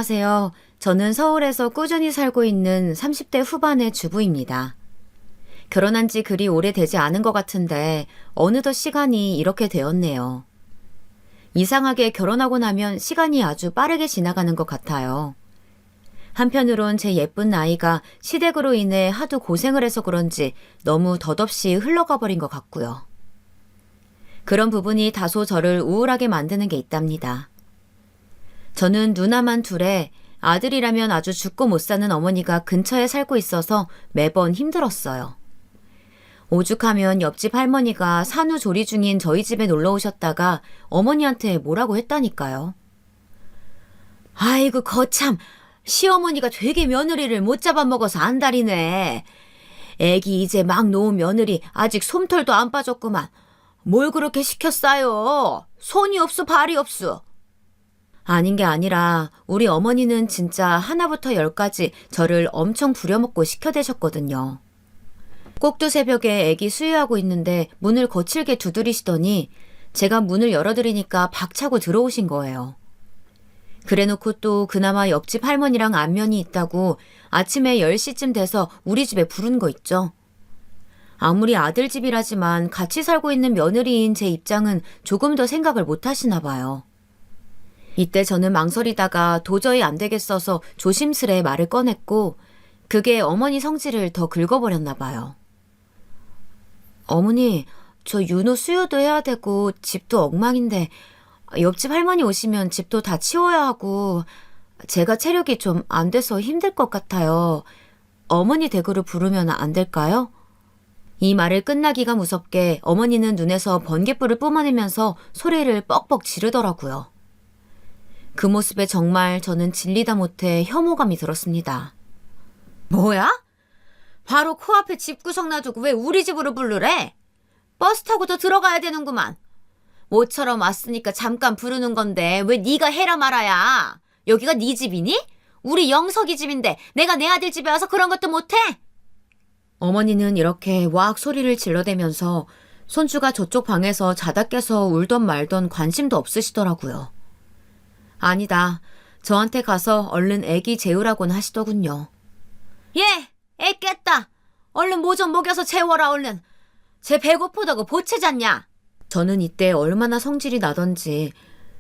안녕하세요. 저는 서울에서 꾸준히 살고 있는 30대 후반의 주부입니다. 결혼한 지 그리 오래되지 않은 것 같은데 어느덧 시간이 이렇게 되었네요. 이상하게 결혼하고 나면 시간이 아주 빠르게 지나가는 것 같아요. 한편으론 제 예쁜 나이가 시댁으로 인해 하도 고생을 해서 그런지 너무 덧없이 흘러가 버린 것 같고요. 그런 부분이 다소 저를 우울하게 만드는 게 있답니다. 저는 누나만 둘에 아들이라면 아주 죽고 못 사는 어머니가 근처에 살고 있어서 매번 힘들었어요. 오죽하면 옆집 할머니가 산후조리 중인 저희 집에 놀러 오셨다가 어머니한테 뭐라고 했다니까요. 아이고 거참, 시어머니가 되게 며느리를 못 잡아먹어서 안달이네. 애기 이제 막 놓은 며느리 아직 솜털도 안 빠졌구만. 뭘 그렇게 시켰어요? 손이 없어 발이 없어. 아닌 게 아니라 우리 어머니는 진짜 하나부터 열까지 저를 엄청 부려먹고 시켜대셨거든요. 꼭두 새벽에 애기 수유하고 있는데 문을 거칠게 두드리시더니 제가 문을 열어드리니까 박차고 들어오신 거예요. 그래놓고 또 그나마 옆집 할머니랑 안면이 있다고 아침에 10시쯤 돼서 우리 집에 부른 거 있죠. 아무리 아들 집이라지만 같이 살고 있는 며느리인 제 입장은 조금 더 생각을 못 하시나 봐요. 이때 저는 망설이다가 도저히 안 되겠어서 조심스레 말을 꺼냈고 그게 어머니 성질을 더 긁어버렸나 봐요. 어머니, 저 윤호 수유도 해야 되고 집도 엉망인데 옆집 할머니 오시면 집도 다 치워야 하고 제가 체력이 좀 안 돼서 힘들 것 같아요. 어머니 댁으로 부르면 안 될까요? 이 말을 끝나기가 무섭게 어머니는 눈에서 번갯불을 뿜어내면서 소리를 뻑뻑 지르더라고요. 그 모습에 정말 저는 질리다 못해 혐오감이 들었습니다. 뭐야? 바로 코앞에 집구석 놔두고 왜 우리 집으로 부르래? 버스 타고도 들어가야 되는구만. 모처럼 왔으니까 잠깐 부르는 건데 왜 네가 해라 말아야. 여기가 네 집이니? 우리 영석이 집인데 내가 내 아들 집에 와서 그런 것도 못해? 어머니는 이렇게 와악 소리를 질러대면서 손주가 저쪽 방에서 자다 깨서 울던 말던 관심도 없으시더라고요. 아니다. 저한테 가서 얼른 애기 재우라곤 하시더군요. 예, 애 깼다. 얼른 뭐 좀 먹여서 재워라 얼른. 쟤 배고프다고 보채 잤냐? 저는 이때 얼마나 성질이 나던지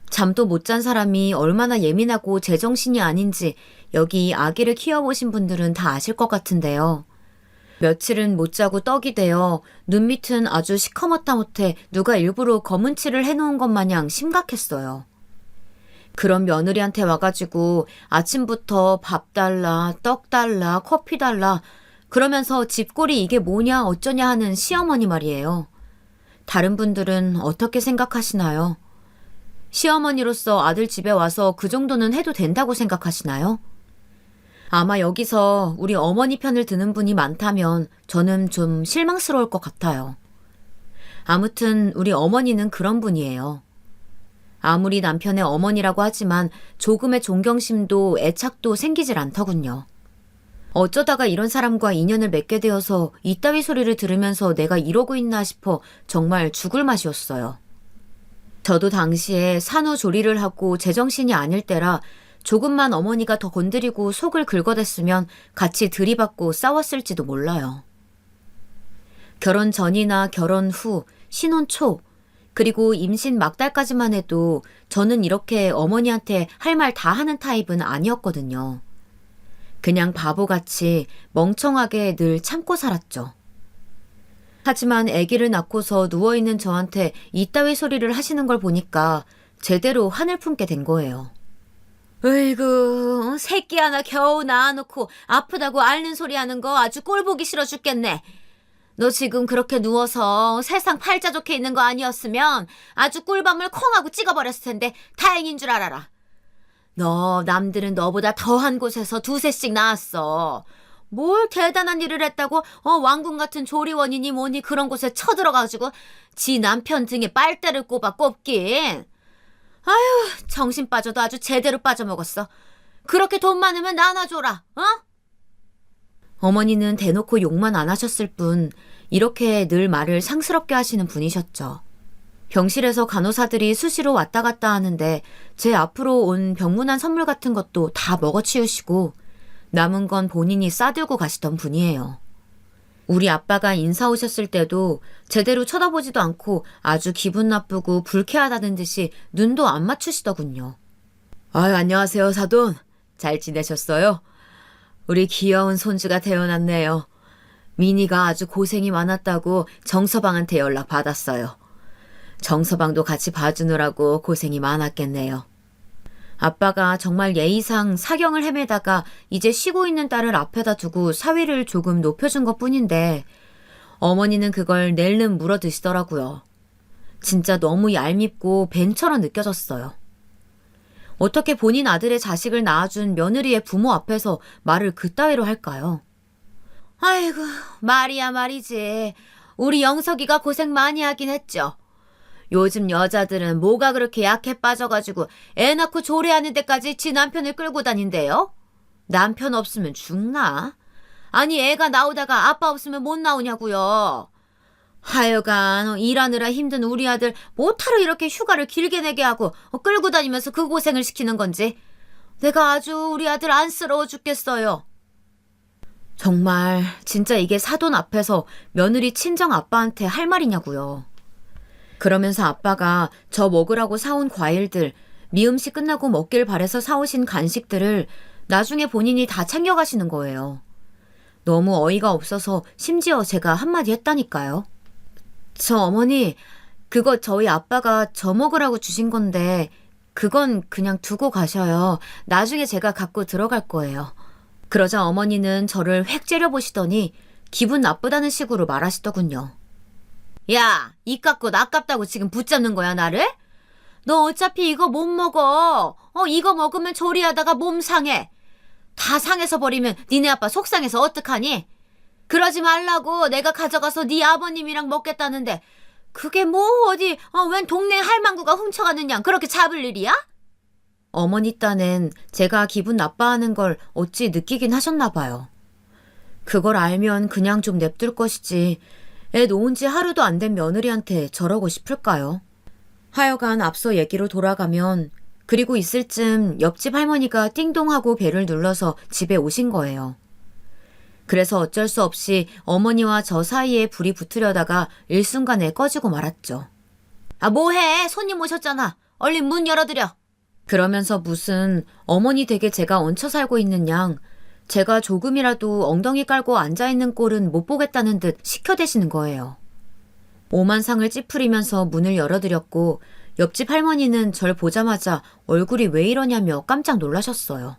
잠도 못 잔 사람이 얼마나 예민하고 제정신이 아닌지 여기 아기를 키워보신 분들은 다 아실 것 같은데요. 며칠은 못 자고 떡이 되어 눈밑은 아주 시커멓다 못해 누가 일부러 검은 칠을 해놓은 것 마냥 심각했어요. 그런 며느리한테 와가지고 아침부터 밥 달라, 떡 달라, 커피 달라 그러면서 집골이 이게 뭐냐 어쩌냐 하는 시어머니 말이에요. 다른 분들은 어떻게 생각하시나요? 시어머니로서 아들 집에 와서 그 정도는 해도 된다고 생각하시나요? 아마 여기서 우리 어머니 편을 드는 분이 많다면 저는 좀 실망스러울 것 같아요. 아무튼 우리 어머니는 그런 분이에요. 아무리 남편의 어머니라고 하지만 조금의 존경심도 애착도 생기질 않더군요. 어쩌다가 이런 사람과 인연을 맺게 되어서 이따위 소리를 들으면서 내가 이러고 있나 싶어 정말 죽을 맛이었어요. 저도 당시에 산후조리를 하고 제정신이 아닐 때라 조금만 어머니가 더 건드리고 속을 긁어댔으면 같이 들이받고 싸웠을지도 몰라요. 결혼 전이나 결혼 후, 신혼 초, 그리고 임신 막달까지만 해도 저는 이렇게 어머니한테 할 말 다 하는 타입은 아니었거든요. 그냥 바보같이 멍청하게 늘 참고 살았죠. 하지만 아기를 낳고서 누워있는 저한테 이따위 소리를 하시는 걸 보니까 제대로 한을 품게 된 거예요. 으이구, 새끼 하나 겨우 낳아놓고 아프다고 앓는 소리 하는 거 아주 꼴보기 싫어 죽겠네. 너 지금 그렇게 누워서 세상 팔자 좋게 있는 거 아니었으면 아주 꿀밤을 콩하고 찍어버렸을 텐데 다행인 줄 알아라. 너 남들은 너보다 더한 곳에서 두세씩 낳았어. 뭘 대단한 일을 했다고 왕궁 같은 조리원이니 뭐니 그런 곳에 쳐들어가지고 지 남편 등에 빨대를 꼽긴. 아유, 정신 빠져도 아주 제대로 빠져먹었어. 그렇게 돈 많으면 나눠줘라. 어? 어머니는 대놓고 욕만 안 하셨을 뿐 이렇게 늘 말을 상스럽게 하시는 분이셨죠. 병실에서 간호사들이 수시로 왔다 갔다 하는데 제 앞으로 온 병문안 선물 같은 것도 다 먹어치우시고 남은 건 본인이 싸들고 가시던 분이에요. 우리 아빠가 인사 오셨을 때도 제대로 쳐다보지도 않고 아주 기분 나쁘고 불쾌하다는 듯이 눈도 안 맞추시더군요. 아유, 안녕하세요, 사돈. 잘 지내셨어요? 우리 귀여운 손주가 태어났네요. 미니가 아주 고생이 많았다고 정서방한테 연락 받았어요. 정서방도 같이 봐주느라고 고생이 많았겠네요. 아빠가 정말 예의상 사경을 헤매다가 이제 쉬고 있는 딸을 앞에다 두고 사위를 조금 높여준 것뿐인데 어머니는 그걸 낼름 물어 드시더라고요. 진짜 너무 얄밉고 벤처럼 느껴졌어요. 어떻게 본인 아들의 자식을 낳아준 며느리의 부모 앞에서 말을 그따위로 할까요? 아이고, 말이야 말이지. 우리 영석이가 고생 많이 하긴 했죠. 요즘 여자들은 뭐가 그렇게 약해 빠져가지고 애 낳고 조례하는 데까지 지 남편을 끌고 다닌대요? 남편 없으면 죽나? 아니 애가 나오다가 아빠 없으면 못 나오냐고요. 하여간 일하느라 힘든 우리 아들 뭐하러 이렇게 휴가를 길게 내게 하고 끌고 다니면서 그 고생을 시키는 건지 내가 아주 우리 아들 안쓰러워 죽겠어요. 정말 진짜 이게 사돈 앞에서 며느리 친정 아빠한테 할 말이냐고요. 그러면서 아빠가 저 먹으라고 사온 과일들, 미음식 끝나고 먹길 바래서 사오신 간식들을 나중에 본인이 다 챙겨가시는 거예요. 너무 어이가 없어서 심지어 제가 한마디 했다니까요. 저 어머니, 그거 저희 아빠가 저 먹으라고 주신 건데 그건 그냥 두고 가셔요. 나중에 제가 갖고 들어갈 거예요. 그러자 어머니는 저를 획 째려보시더니 기분 나쁘다는 식으로 말하시더군요. 야, 이 깎고 아깝다고 지금 붙잡는 거야, 나를? 너 어차피 이거 못 먹어. 이거 먹으면 조리하다가 몸 상해. 다 상해서 버리면 니네 아빠 속상해서 어떡하니? 그러지 말라고 내가 가져가서 네 아버님이랑 먹겠다는데 그게 뭐 어디 웬 동네 할망구가 훔쳐가는 양 그렇게 잡을 일이야? 어머니 딴엔 제가 기분 나빠하는 걸 어찌 느끼긴 하셨나 봐요. 그걸 알면 그냥 좀 냅둘 것이지 애 놓은 지 하루도 안 된 며느리한테 저러고 싶을까요? 하여간 앞서 얘기로 돌아가면 그리고 있을 쯤 옆집 할머니가 띵동하고 벨을 눌러서 집에 오신 거예요. 그래서 어쩔 수 없이 어머니와 저 사이에 불이 붙으려다가 일순간에 꺼지고 말았죠. 아, 뭐해? 손님 오셨잖아. 얼른 문 열어드려. 그러면서 무슨 어머니 댁에 제가 얹혀 살고 있는 양 제가 조금이라도 엉덩이 깔고 앉아있는 꼴은 못 보겠다는 듯 시켜대시는 거예요. 오만상을 찌푸리면서 문을 열어드렸고 옆집 할머니는 절 보자마자 얼굴이 왜 이러냐며 깜짝 놀라셨어요.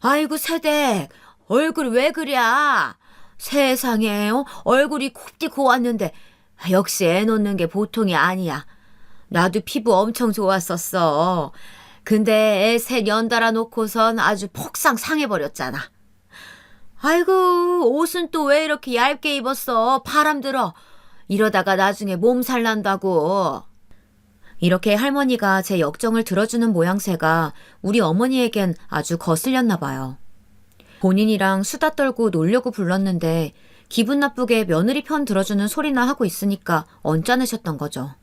아이고 새댁, 얼굴 왜 그래? 세상에 얼굴이 곱디 고왔는데 역시 애 놓는 게 보통이 아니야. 나도 피부 엄청 좋았었어. 근데 애 셋 연달아 놓고선 아주 폭삭 상해버렸잖아. 아이고 옷은 또 왜 이렇게 얇게 입었어? 바람 들어. 이러다가 나중에 몸살 난다고. 이렇게 할머니가 제 역정을 들어주는 모양새가 우리 어머니에겐 아주 거슬렸나 봐요. 본인이랑 수다 떨고 놀려고 불렀는데 기분 나쁘게 며느리 편 들어주는 소리나 하고 있으니까 언짢으셨던 거죠.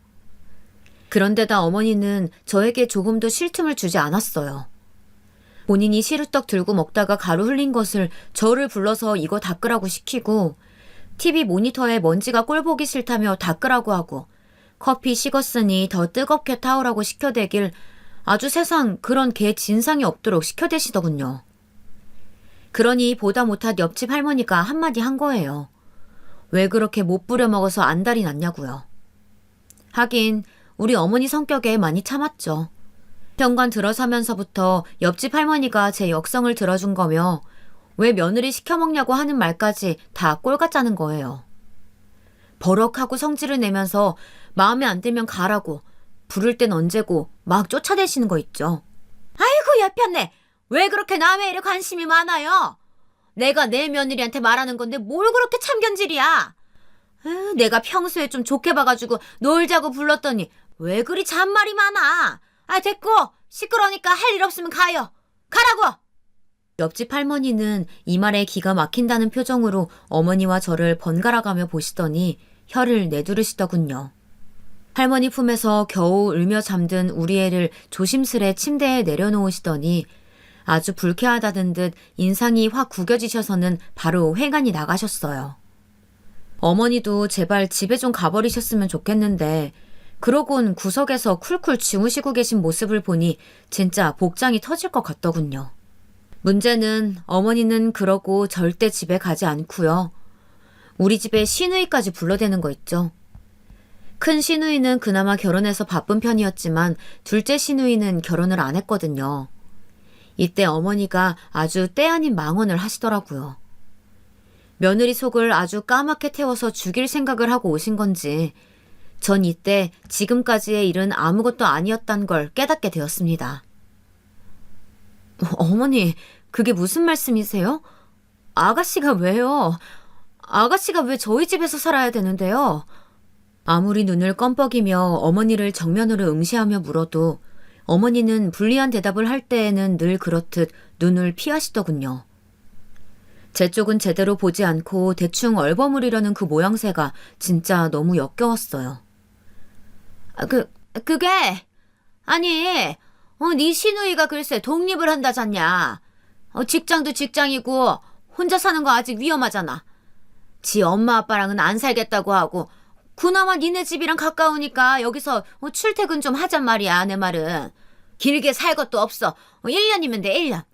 그런데다 어머니는 저에게 조금도 쉴 틈을 주지 않았어요. 본인이 시루떡 들고 먹다가 가루 흘린 것을 저를 불러서 이거 닦으라고 시키고 TV 모니터에 먼지가 꼴 보기 싫다며 닦으라고 하고 커피 식었으니 더 뜨겁게 타오라고 시켜대길 아주 세상 그런 개 진상이 없도록 시켜대시더군요. 그러니 보다 못한 옆집 할머니가 한마디 한 거예요. 왜 그렇게 못 부려먹어서 안달이 났냐고요. 하긴 우리 어머니 성격에 많이 참았죠. 현관 들어서면서부터 옆집 할머니가 제 역성을 들어준 거며 왜 며느리 시켜먹냐고 하는 말까지 다 꼴같자는 거예요. 버럭하고 성질을 내면서 마음에 안 들면 가라고 부를 땐 언제고 막 쫓아대시는 거 있죠. 아이고 얄편네. 왜 그렇게 남의 일에 관심이 많아요? 내가 내 며느리한테 말하는 건데 뭘 그렇게 참견질이야. 내가 평소에 좀 좋게 봐가지고 놀자고 불렀더니 왜 그리 잔말이 많아. 됐고 시끄러우니까 할 일 없으면 가요. 가라고. 옆집 할머니는 이 말에 기가 막힌다는 표정으로 어머니와 저를 번갈아가며 보시더니 혀를 내두르시더군요. 할머니 품에서 겨우 울며 잠든 우리 애를 조심스레 침대에 내려놓으시더니 아주 불쾌하다는 듯 인상이 확 구겨지셔서는 바로 회관이 나가셨어요. 어머니도 제발 집에 좀 가버리셨으면 좋겠는데 그러곤 구석에서 쿨쿨 주무시고 계신 모습을 보니 진짜 복장이 터질 것 같더군요. 문제는 어머니는 그러고 절대 집에 가지 않고요. 우리 집에 시누이까지 불러대는 거 있죠. 큰 시누이는 그나마 결혼해서 바쁜 편이었지만 둘째 시누이는 결혼을 안 했거든요. 이때 어머니가 아주 때 아닌 망언을 하시더라고요. 며느리 속을 아주 까맣게 태워서 죽일 생각을 하고 오신 건지 전 이때 지금까지의 일은 아무것도 아니었단 걸 깨닫게 되었습니다. 어머니, 그게 무슨 말씀이세요? 아가씨가 왜요? 아가씨가 왜 저희 집에서 살아야 되는데요? 아무리 눈을 껌뻑이며 어머니를 정면으로 응시하며 물어도 어머니는 불리한 대답을 할 때에는 늘 그렇듯 눈을 피하시더군요. 제 쪽은 제대로 보지 않고 대충 얼버무리려는 그 모양새가 진짜 너무 역겨웠어요. 그게 아니, 네 시누이가 글쎄 독립을 한다잖냐. 직장도 직장이고 혼자 사는 거 아직 위험하잖아. 지 엄마 아빠랑은 안 살겠다고 하고 그나마 니네 집이랑 가까우니까 여기서 출퇴근 좀 하잔 말이야. 내 말은 길게 살 것도 없어. 1년이면 돼. 1년.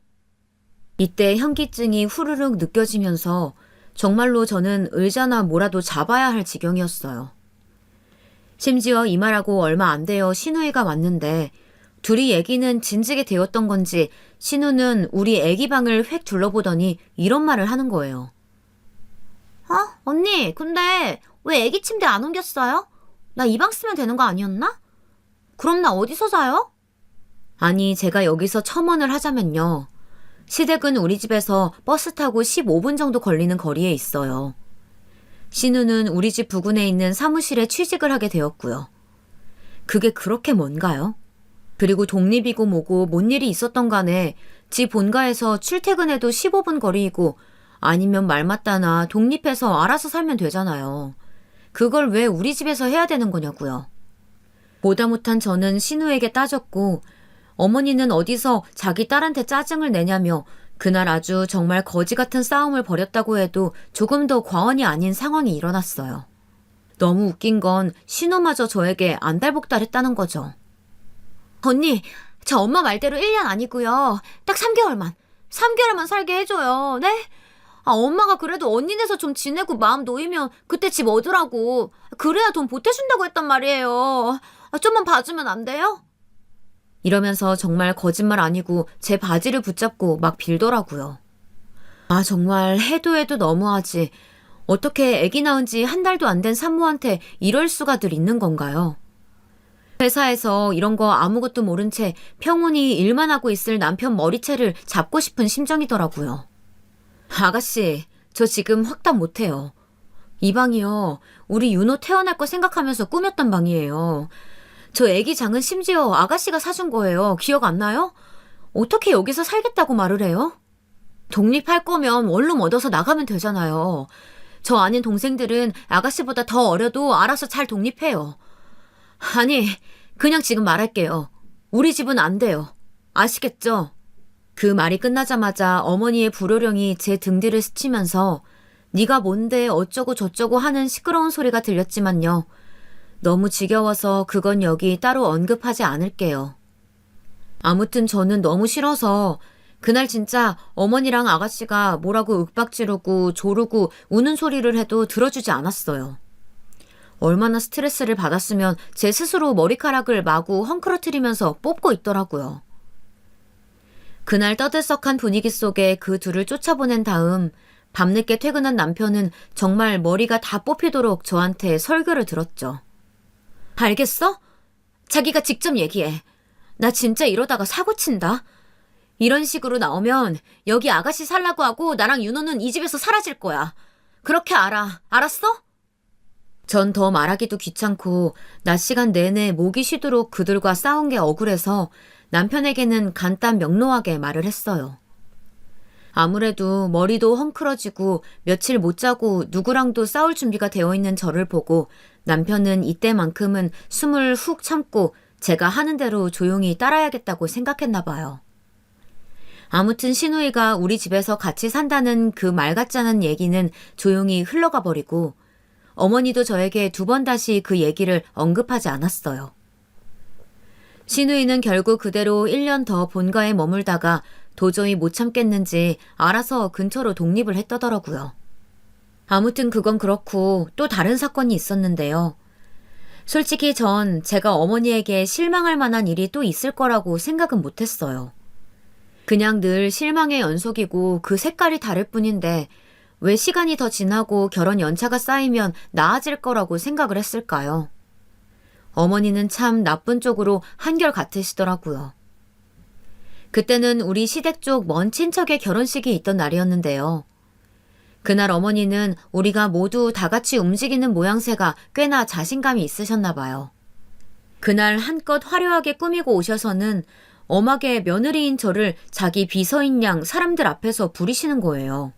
이때 현기증이 후루룩 느껴지면서 정말로 저는 의자나 뭐라도 잡아야 할 지경이었어요. 심지어 이 말하고 얼마 안 되어 시누이가 왔는데 둘이 얘기는 진지게 되었던 건지 신우는 우리 애기 방을 획 둘러보더니 이런 말을 하는 거예요. 언니, 근데 왜 애기 침대 안 옮겼어요? 나 이 방 쓰면 되는 거 아니었나? 그럼 나 어디서 자요? 아니, 제가 여기서 첨언을 하자면요. 시댁은 우리 집에서 버스 타고 15분 정도 걸리는 거리에 있어요. 신우는 우리 집 부근에 있는 사무실에 취직을 하게 되었고요. 그게 그렇게 뭔가요? 그리고 독립이고 뭐고 뭔 일이 있었던 간에 지 본가에서 출퇴근해도 15분 거리이고 아니면 말 맞다나 독립해서 알아서 살면 되잖아요. 그걸 왜 우리 집에서 해야 되는 거냐고요. 보다 못한 저는 신우에게 따졌고 어머니는 어디서 자기 딸한테 짜증을 내냐며 그날 아주 정말 거지 같은 싸움을 벌였다고 해도 조금 더 과언이 아닌 상황이 일어났어요. 너무 웃긴 건 신우마저 저에게 안달복달했다는 거죠. 언니, 저 엄마 말대로 1년 아니고요. 딱 3개월만 살게 해줘요. 네? 엄마가 그래도 언니네서 좀 지내고 마음 놓이면 그때 집 얻으라고. 그래야 돈 보태준다고 했단 말이에요. 좀만 봐주면 안 돼요? 이러면서 정말 거짓말 아니고 제 바지를 붙잡고 막 빌더라고요. 정말 해도 너무하지. 어떻게 아기 낳은 지 한 달도 안 된 산모한테 이럴 수가들 있는 건가요? 회사에서 이런 거 아무것도 모른 채 평온히 일만 하고 있을 남편 머리채를 잡고 싶은 심정이더라고요. 아가씨, 저 지금 확답 못해요. 이 방이요. 우리 윤호 태어날 거 생각하면서 꾸몄던 방이에요. 저 애기 장은 심지어 아가씨가 사준 거예요. 기억 안 나요? 어떻게 여기서 살겠다고 말을 해요? 독립할 거면 원룸 얻어서 나가면 되잖아요. 저 아닌 동생들은 아가씨보다 더 어려도 알아서 잘 독립해요. 아니, 그냥 지금 말할게요. 우리 집은 안 돼요. 아시겠죠? 그 말이 끝나자마자 어머니의 불호령이 제 등 뒤를 스치면서 네가 뭔데 어쩌고 저쩌고 하는 시끄러운 소리가 들렸지만요. 너무 지겨워서 그건 여기 따로 언급하지 않을게요. 아무튼 저는 너무 싫어서 그날 진짜 어머니랑 아가씨가 뭐라고 윽박지르고 조르고 우는 소리를 해도 들어주지 않았어요. 얼마나 스트레스를 받았으면 제 스스로 머리카락을 마구 헝클어뜨리면서 뽑고 있더라고요. 그날 떠들썩한 분위기 속에 그 둘을 쫓아보낸 다음 밤늦게 퇴근한 남편은 정말 머리가 다 뽑히도록 저한테 설교를 들었죠. 알겠어? 자기가 직접 얘기해. 나 진짜 이러다가 사고 친다. 이런 식으로 나오면 여기 아가씨 살라고 하고 나랑 윤호는 이 집에서 사라질 거야. 그렇게 알아. 알았어? 전 더 말하기도 귀찮고 낮 시간 내내 목이 쉬도록 그들과 싸운 게 억울해서 남편에게는 간단 명료하게 말을 했어요. 아무래도 머리도 헝클어지고 며칠 못 자고 누구랑도 싸울 준비가 되어 있는 저를 보고 남편은 이때만큼은 숨을 훅 참고 제가 하는 대로 조용히 따라야겠다고 생각했나 봐요. 아무튼 시누이가 우리 집에서 같이 산다는 그 말 같지 않은 얘기는 조용히 흘러가 버리고 어머니도 저에게 2번 다시 그 얘기를 언급하지 않았어요. 시누이는 결국 그대로 1년 더 본가에 머물다가 도저히 못 참겠는지 알아서 근처로 독립을 했더더라고요. 아무튼 그건 그렇고 또 다른 사건이 있었는데요. 솔직히 전 제가 어머니에게 실망할 만한 일이 또 있을 거라고 생각은 못했어요. 그냥 늘 실망의 연속이고 그 색깔이 다를 뿐인데 왜 시간이 더 지나고 결혼 연차가 쌓이면 나아질 거라고 생각을 했을까요? 어머니는 참 나쁜 쪽으로 한결 같으시더라고요. 그때는 우리 시댁 쪽 먼 친척의 결혼식이 있던 날이었는데요. 그날 어머니는 우리가 모두 다 같이 움직이는 모양새가 꽤나 자신감이 있으셨나 봐요. 그날 한껏 화려하게 꾸미고 오셔서는 엄하게 며느리인 저를 자기 비서인 양 사람들 앞에서 부리시는 거예요.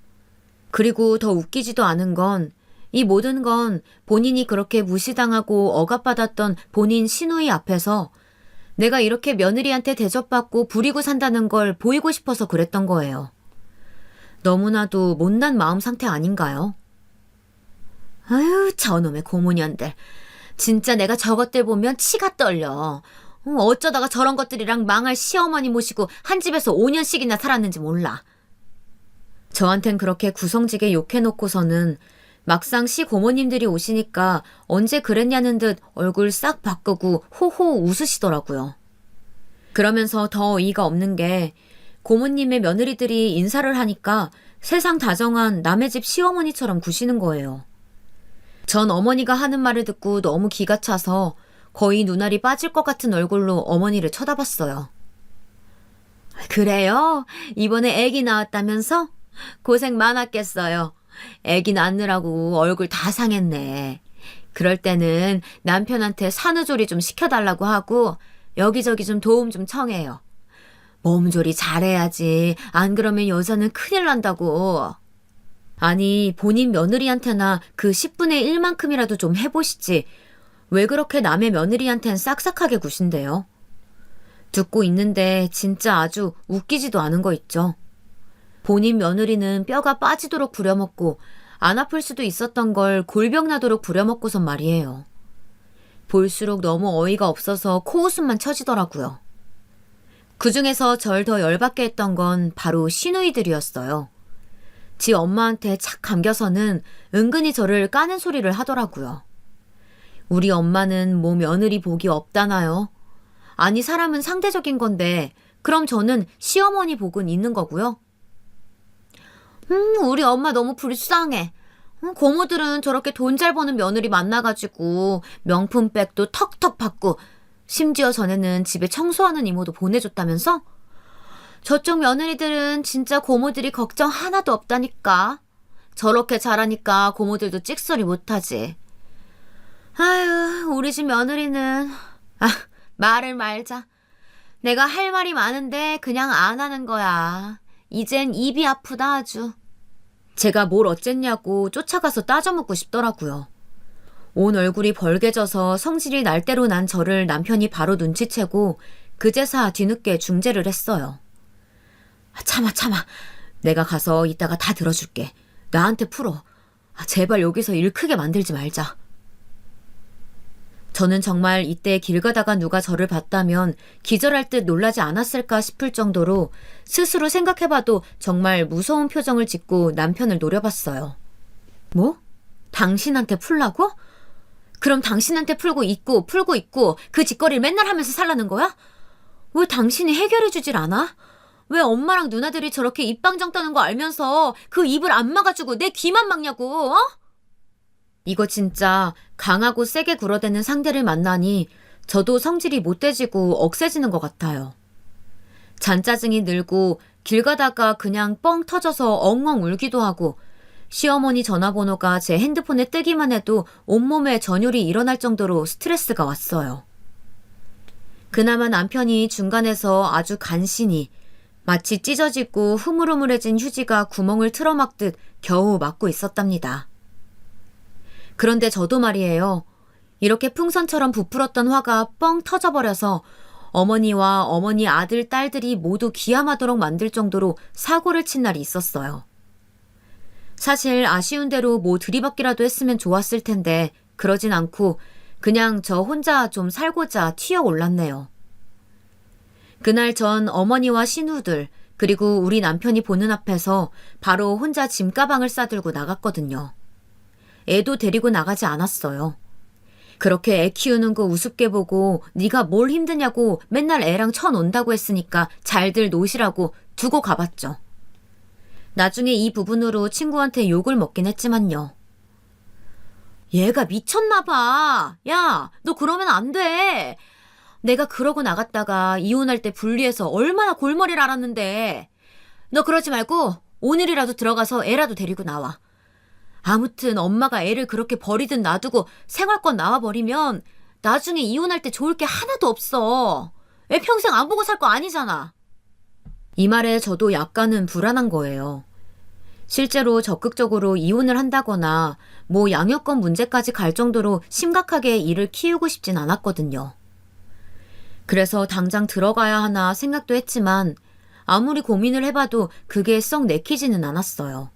그리고 더 웃기지도 않은 건 이 모든 건 본인이 그렇게 무시당하고 억압받았던 본인 시누이 앞에서 내가 이렇게 며느리한테 대접받고 부리고 산다는 걸 보이고 싶어서 그랬던 거예요. 너무나도 못난 마음 상태 아닌가요? 아유, 저놈의 고문년들. 진짜 내가 저것들 보면 치가 떨려. 어쩌다가 저런 것들이랑 망할 시어머니 모시고 한 집에서 5년씩이나 살았는지 몰라. 저한텐 그렇게 구성지게 욕해놓고서는 막상 시고모님들이 오시니까 언제 그랬냐는 듯 얼굴 싹 바꾸고 호호 웃으시더라고요. 그러면서 더 어이가 없는 게 고모님의 며느리들이 인사를 하니까 세상 다정한 남의 집 시어머니처럼 구시는 거예요. 전 어머니가 하는 말을 듣고 너무 기가 차서 거의 눈알이 빠질 것 같은 얼굴로 어머니를 쳐다봤어요. 그래요? 이번에 애기 낳았다면서? 고생 많았겠어요. 애기 낳느라고 얼굴 다 상했네. 그럴 때는 남편한테 산후조리 좀 시켜달라고 하고 여기저기 좀 도움 좀 청해요. 몸조리 잘해야지. 안 그러면 여자는 큰일 난다고. 아니, 본인 며느리한테나 그 10분의 1만큼이라도 좀 해보시지. 왜 그렇게 남의 며느리한텐 싹싹하게 구신대요? 듣고 있는데 진짜 아주 웃기지도 않은 거 있죠. 본인 며느리는 뼈가 빠지도록 부려먹고 안 아플 수도 있었던 걸 골병 나도록 부려먹고선 말이에요. 볼수록 너무 어이가 없어서 코웃음만 쳐지더라고요. 그중에서 절 더 열받게 했던 건 바로 시누이들이었어요. 지 엄마한테 착 감겨서는 은근히 저를 까는 소리를 하더라고요. 우리 엄마는 뭐 며느리 복이 없다나요? 아니, 사람은 상대적인 건데 그럼 저는 시어머니 복은 있는 거고요. 우리 엄마 너무 불쌍해. 고모들은 저렇게 돈 잘 버는 며느리 만나가지고 명품백도 턱턱 받고 심지어 전에는 집에 청소하는 이모도 보내줬다면서? 저쪽 며느리들은 진짜 고모들이 걱정 하나도 없다니까. 저렇게 잘하니까 고모들도 찍소리 못하지. 아유, 우리 집 며느리는... 말을 말자. 내가 할 말이 많은데 그냥 안 하는 거야. 이젠 입이 아프다 아주. 제가 뭘 어쨌냐고 쫓아가서 따져묻고 싶더라고요. 온 얼굴이 벌개져서 성질이 날 대로 난 저를 남편이 바로 눈치채고 그제사 뒤늦게 중재를 했어요. 참아. 내가 가서 이따가 다 들어줄게. 나한테 풀어. 제발 여기서 일 크게 만들지 말자. 저는 정말 이때 길 가다가 누가 저를 봤다면 기절할 듯 놀라지 않았을까 싶을 정도로 스스로 생각해봐도 정말 무서운 표정을 짓고 남편을 노려봤어요. 뭐? 당신한테 풀라고? 그럼 당신한테 풀고 있고 그 짓거리를 맨날 하면서 살라는 거야? 왜 당신이 해결해주질 않아? 왜 엄마랑 누나들이 저렇게 입방정 떠는 거 알면서 그 입을 안 막아주고 내 귀만 막냐고, 어? 이거 진짜 강하고 세게 굴어대는 상대를 만나니 저도 성질이 못돼지고 억세지는 것 같아요. 잔짜증이 늘고 길 가다가 그냥 뻥 터져서 엉엉 울기도 하고 시어머니 전화번호가 제 핸드폰에 뜨기만 해도 온몸에 전율이 일어날 정도로 스트레스가 왔어요. 그나마 남편이 중간에서 아주 간신히 마치 찢어지고 흐물흐물해진 휴지가 구멍을 틀어막듯 겨우 막고 있었답니다. 그런데 저도 말이에요. 이렇게 풍선처럼 부풀었던 화가 뻥 터져버려서 어머니와 어머니 아들, 딸들이 모두 기함하도록 만들 정도로 사고를 친 날이 있었어요. 사실 아쉬운 대로 뭐 들이받기라도 했으면 좋았을 텐데 그러진 않고 그냥 저 혼자 좀 살고자 튀어올랐네요. 그날 전 어머니와 신우들 그리고 우리 남편이 보는 앞에서 바로 혼자 짐가방을 싸들고 나갔거든요. 애도 데리고 나가지 않았어요. 그렇게 애 키우는 거 우습게 보고 네가 뭘 힘드냐고 맨날 애랑 쳐논다고 했으니까 잘들 노시라고 두고 가봤죠. 나중에 이 부분으로 친구한테 욕을 먹긴 했지만요. 얘가 미쳤나 봐. 야, 너 그러면 안 돼. 내가 그러고 나갔다가 이혼할 때 분리해서 얼마나 골머리를 앓았는데. 너 그러지 말고 오늘이라도 들어가서 애라도 데리고 나와. 아무튼 엄마가 애를 그렇게 버리든 놔두고 생활권 나와버리면 나중에 이혼할 때 좋을 게 하나도 없어. 애 평생 안 보고 살 거 아니잖아. 이 말에 저도 약간은 불안한 거예요. 실제로 적극적으로 이혼을 한다거나 뭐 양육권 문제까지 갈 정도로 심각하게 일을 키우고 싶진 않았거든요. 그래서 당장 들어가야 하나 생각도 했지만 아무리 고민을 해봐도 그게 썩 내키지는 않았어요.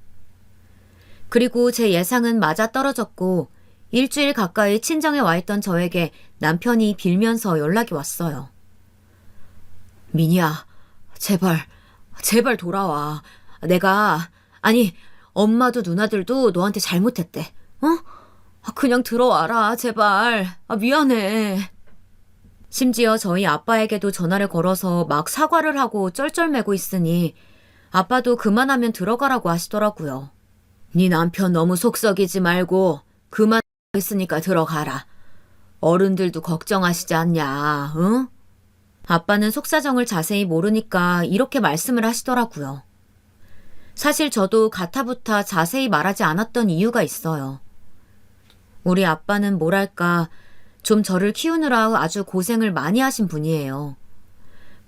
그리고 제 예상은 맞아떨어졌고 일주일 가까이 친정에 와 있던 저에게 남편이 빌면서 연락이 왔어요. 민희야, 제발 돌아와. 아니, 엄마도 누나들도 너한테 잘못했대. 그냥 들어와라, 제발. 미안해. 심지어 저희 아빠에게도 전화를 걸어서 막 사과를 하고 쩔쩔매고 있으니 아빠도 그만하면 들어가라고 하시더라고요. 네 남편 너무 속썩이지 말고 그만 있으니까 들어가라. 어른들도 걱정하시지 않냐, 응? 아빠는 속사정을 자세히 모르니까 이렇게 말씀을 하시더라고요. 사실 저도 가타부타 자세히 말하지 않았던 이유가 있어요. 우리 아빠는 뭐랄까 좀 저를 키우느라 아주 고생을 많이 하신 분이에요.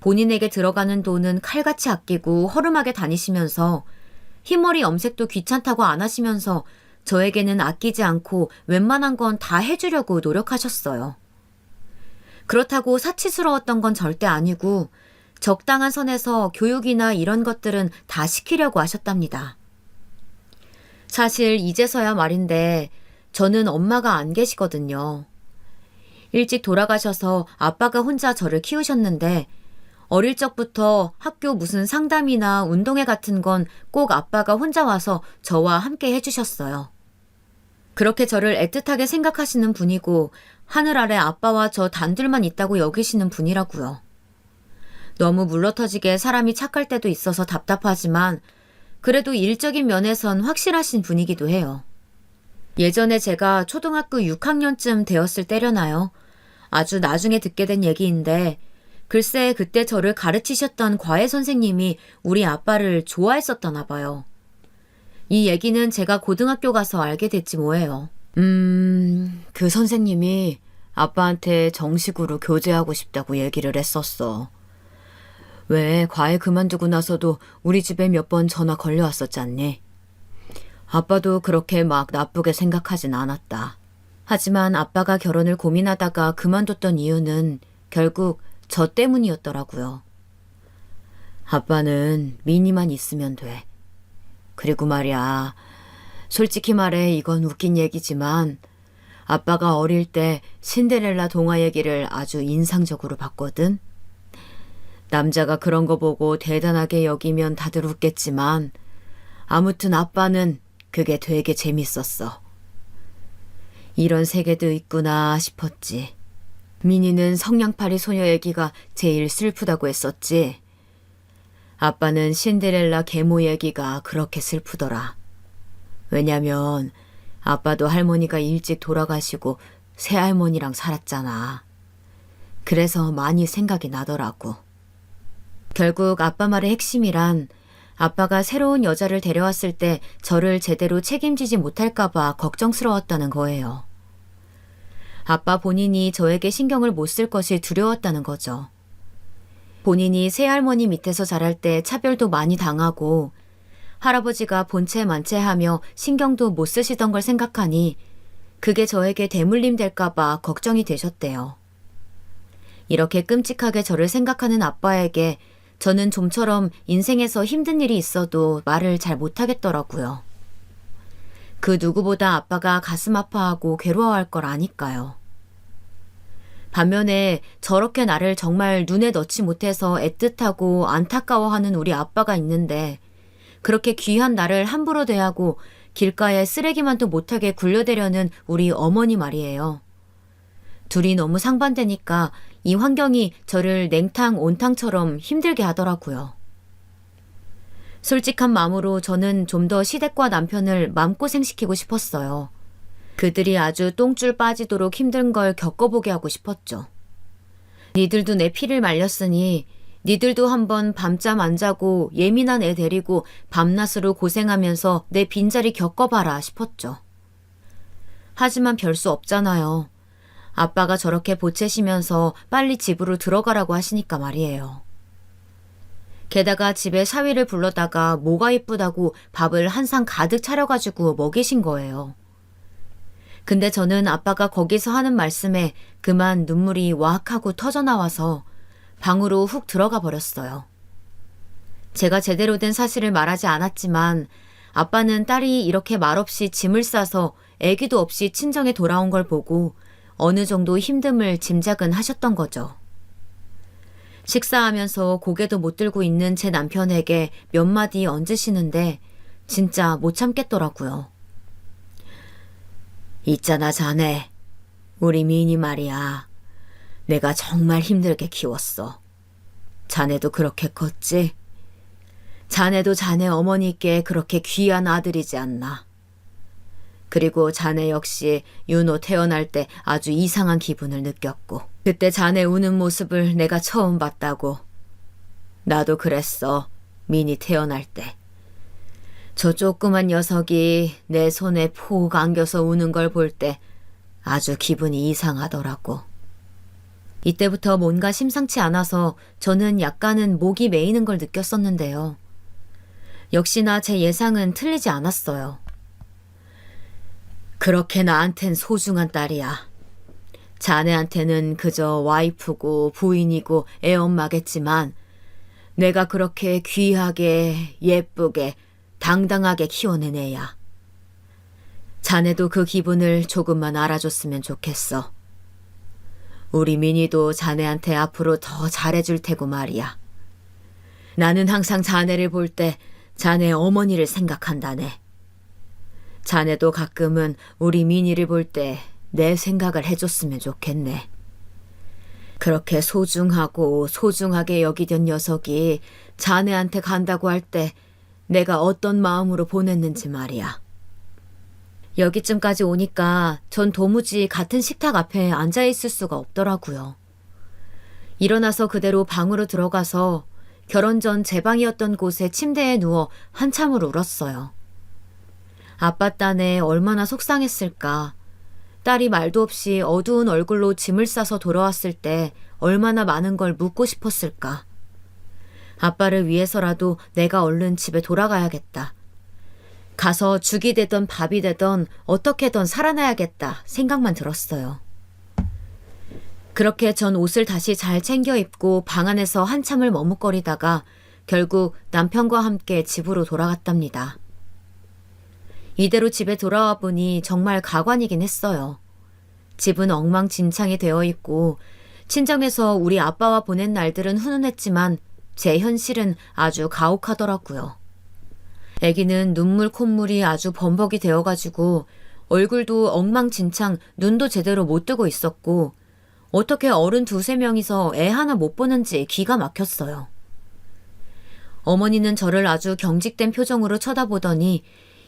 본인에게 들어가는 돈은 칼같이 아끼고 허름하게 다니시면서 흰머리 염색도 귀찮다고 안 하시면서 저에게는 아끼지 않고 웬만한 건 다 해주려고 노력하셨어요. 그렇다고 사치스러웠던 건 절대 아니고 적당한 선에서 교육이나 이런 것들은 다 시키려고 하셨답니다. 사실 이제서야 말인데 저는 엄마가 안 계시거든요. 일찍 돌아가셔서 아빠가 혼자 저를 키우셨는데 어릴 적부터 학교 무슨 상담이나 운동회 같은 건 꼭 아빠가 혼자 와서 저와 함께 해주셨어요. 그렇게 저를 애틋하게 생각하시는 분이고 하늘 아래 아빠와 저 단둘만 있다고 여기시는 분이라고요. 너무 물러터지게 사람이 착할 때도 있어서 답답하지만 그래도 일적인 면에선 확실하신 분이기도 해요. 예전에 제가 초등학교 6학년쯤 되었을 때려나요. 아주 나중에 듣게 된 얘기인데 글쎄 그때 저를 가르치셨던 과외 선생님이 우리 아빠를 좋아했었더나 봐요. 이 얘기는 제가 고등학교 가서 알게 됐지 뭐예요. 그 선생님이 아빠한테 정식으로 교제하고 싶다고 얘기를 했었어. 왜 과외 그만두고 나서도 우리 집에 몇 번 전화 걸려왔었잖니. 아빠도 그렇게 막 나쁘게 생각하진 않았다. 하지만 아빠가 결혼을 고민하다가 그만뒀던 이유는 결국 저 때문이었더라고요. 아빠는 미니만 있으면 돼. 그리고 말이야, 솔직히 말해 이건 웃긴 얘기지만 아빠가 어릴 때 신데렐라 동화 얘기를 아주 인상적으로 봤거든. 남자가 그런 거 보고 대단하게 여기면 다들 웃겠지만 아무튼 아빠는 그게 되게 재밌었어. 이런 세계도 있구나 싶었지. 미니는 성냥팔이 소녀 얘기가 제일 슬프다고 했었지. 아빠는 신데렐라 계모 얘기가 그렇게 슬프더라. 왜냐면 아빠도 할머니가 일찍 돌아가시고 새할머니랑 살았잖아. 그래서 많이 생각이 나더라고. 결국 아빠 말의 핵심이란 아빠가 새로운 여자를 데려왔을 때 저를 제대로 책임지지 못할까봐 걱정스러웠다는 거예요. 아빠 본인이 저에게 신경을 못 쓸 것이 두려웠다는 거죠. 본인이 새할머니 밑에서 자랄 때 차별도 많이 당하고 할아버지가 본체 만체하며 신경도 못 쓰시던 걸 생각하니 그게 저에게 대물림 될까봐 걱정이 되셨대요. 이렇게 끔찍하게 저를 생각하는 아빠에게 저는 좀처럼 인생에서 힘든 일이 있어도 말을 잘 못하겠더라고요. 그 누구보다 아빠가 가슴 아파하고 괴로워할 걸 아니까요. 반면에 저렇게 나를 정말 눈에 넣지 못해서 애틋하고 안타까워하는 우리 아빠가 있는데 그렇게 귀한 나를 함부로 대하고 길가에 쓰레기만도 못하게 굴려대려는 우리 어머니 말이에요. 둘이 너무 상반되니까 이 환경이 저를 냉탕 온탕처럼 힘들게 하더라고요. 솔직한 마음으로 저는 좀 더 시댁과 남편을 마음고생시키고 싶었어요. 그들이 아주 똥줄 빠지도록 힘든 걸 겪어보게 하고 싶었죠. 니들도 내 피를 말렸으니 니들도 한번 밤잠 안 자고 예민한 애 데리고 밤낮으로 고생하면서 내 빈자리 겪어봐라 싶었죠. 하지만 별 수 없잖아요. 아빠가 저렇게 보채시면서 빨리 집으로 들어가라고 하시니까 말이에요. 게다가 집에 사위를 불러다가 뭐가 이쁘다고 밥을 한 상 가득 차려가지고 먹이신 거예요. 근데 저는 아빠가 거기서 하는 말씀에 그만 눈물이 와악 하고 터져나와서 방으로 훅 들어가 버렸어요. 제가 제대로 된 사실을 말하지 않았지만 아빠는 딸이 이렇게 말없이 짐을 싸서 애기도 없이 친정에 돌아온 걸 보고 어느 정도 힘듦을 짐작은 하셨던 거죠. 식사하면서 고개도 못 들고 있는 제 남편에게 몇 마디 얹으시는데 진짜 못 참겠더라고요. 있잖아 자네. 우리 미니 말이야. 내가 정말 힘들게 키웠어. 자네도 그렇게 컸지? 자네도 자네 어머니께 그렇게 귀한 아들이지 않나. 그리고 자네 역시 윤호 태어날 때 아주 이상한 기분을 느꼈고 그때 자네 우는 모습을 내가 처음 봤다고. 나도 그랬어. 미니 태어날 때. 저 조그만 녀석이 내 손에 폭 안겨서 우는 걸 볼 때 아주 기분이 이상하더라고. 이때부터 뭔가 심상치 않아서 저는 약간은 목이 메이는 걸 느꼈었는데요. 역시나 제 예상은 틀리지 않았어요. 그렇게 나한텐 소중한 딸이야. 자네한테는 그저 와이프고 부인이고 애엄마겠지만 내가 그렇게 귀하게 예쁘게 당당하게 키워낸 애야. 자네도 그 기분을 조금만 알아줬으면 좋겠어. 우리 민희도 자네한테 앞으로 더 잘해줄 테고 말이야. 나는 항상 자네를 볼 때 자네 어머니를 생각한다네. 자네도 가끔은 우리 민희를 볼 때 내 생각을 해줬으면 좋겠네. 그렇게 소중하고 소중하게 여기던 녀석이 자네한테 간다고 할 때 내가 어떤 마음으로 보냈는지 말이야. 여기쯤까지 오니까 전 도무지 같은 식탁 앞에 앉아있을 수가 없더라고요. 일어나서 그대로 방으로 들어가서 결혼 전 제 방이었던 곳에 침대에 누워 한참을 울었어요. 아빠 딴에 얼마나 속상했을까. 딸이 말도 없이 어두운 얼굴로 짐을 싸서 돌아왔을 때 얼마나 많은 걸 묻고 싶었을까. 아빠를 위해서라도 내가 얼른 집에 돌아가야겠다. 가서 죽이 되던 밥이 되던 어떻게든 살아나야겠다 생각만 들었어요. 그렇게 전 옷을 다시 잘 챙겨 입고 방 안에서 한참을 머뭇거리다가 결국 남편과 함께 집으로 돌아갔답니다. 이대로 집에 돌아와 보니 정말 가관이긴 했어요. 집은 엉망진창이 되어 있고 친정에서 우리 아빠와 보낸 날들은 훈훈했지만 제 현실은 아주 가혹하더라고요. 아기는 눈물 콧물이 아주 범벅이 되어가지고 얼굴도 엉망진창 눈도 제대로 못 뜨고 있었고 어떻게 어른 두세 명이서 애 하나 못 보는지 기가 막혔어요. 어머니는 저를 아주 경직된 표정으로 쳐다보더니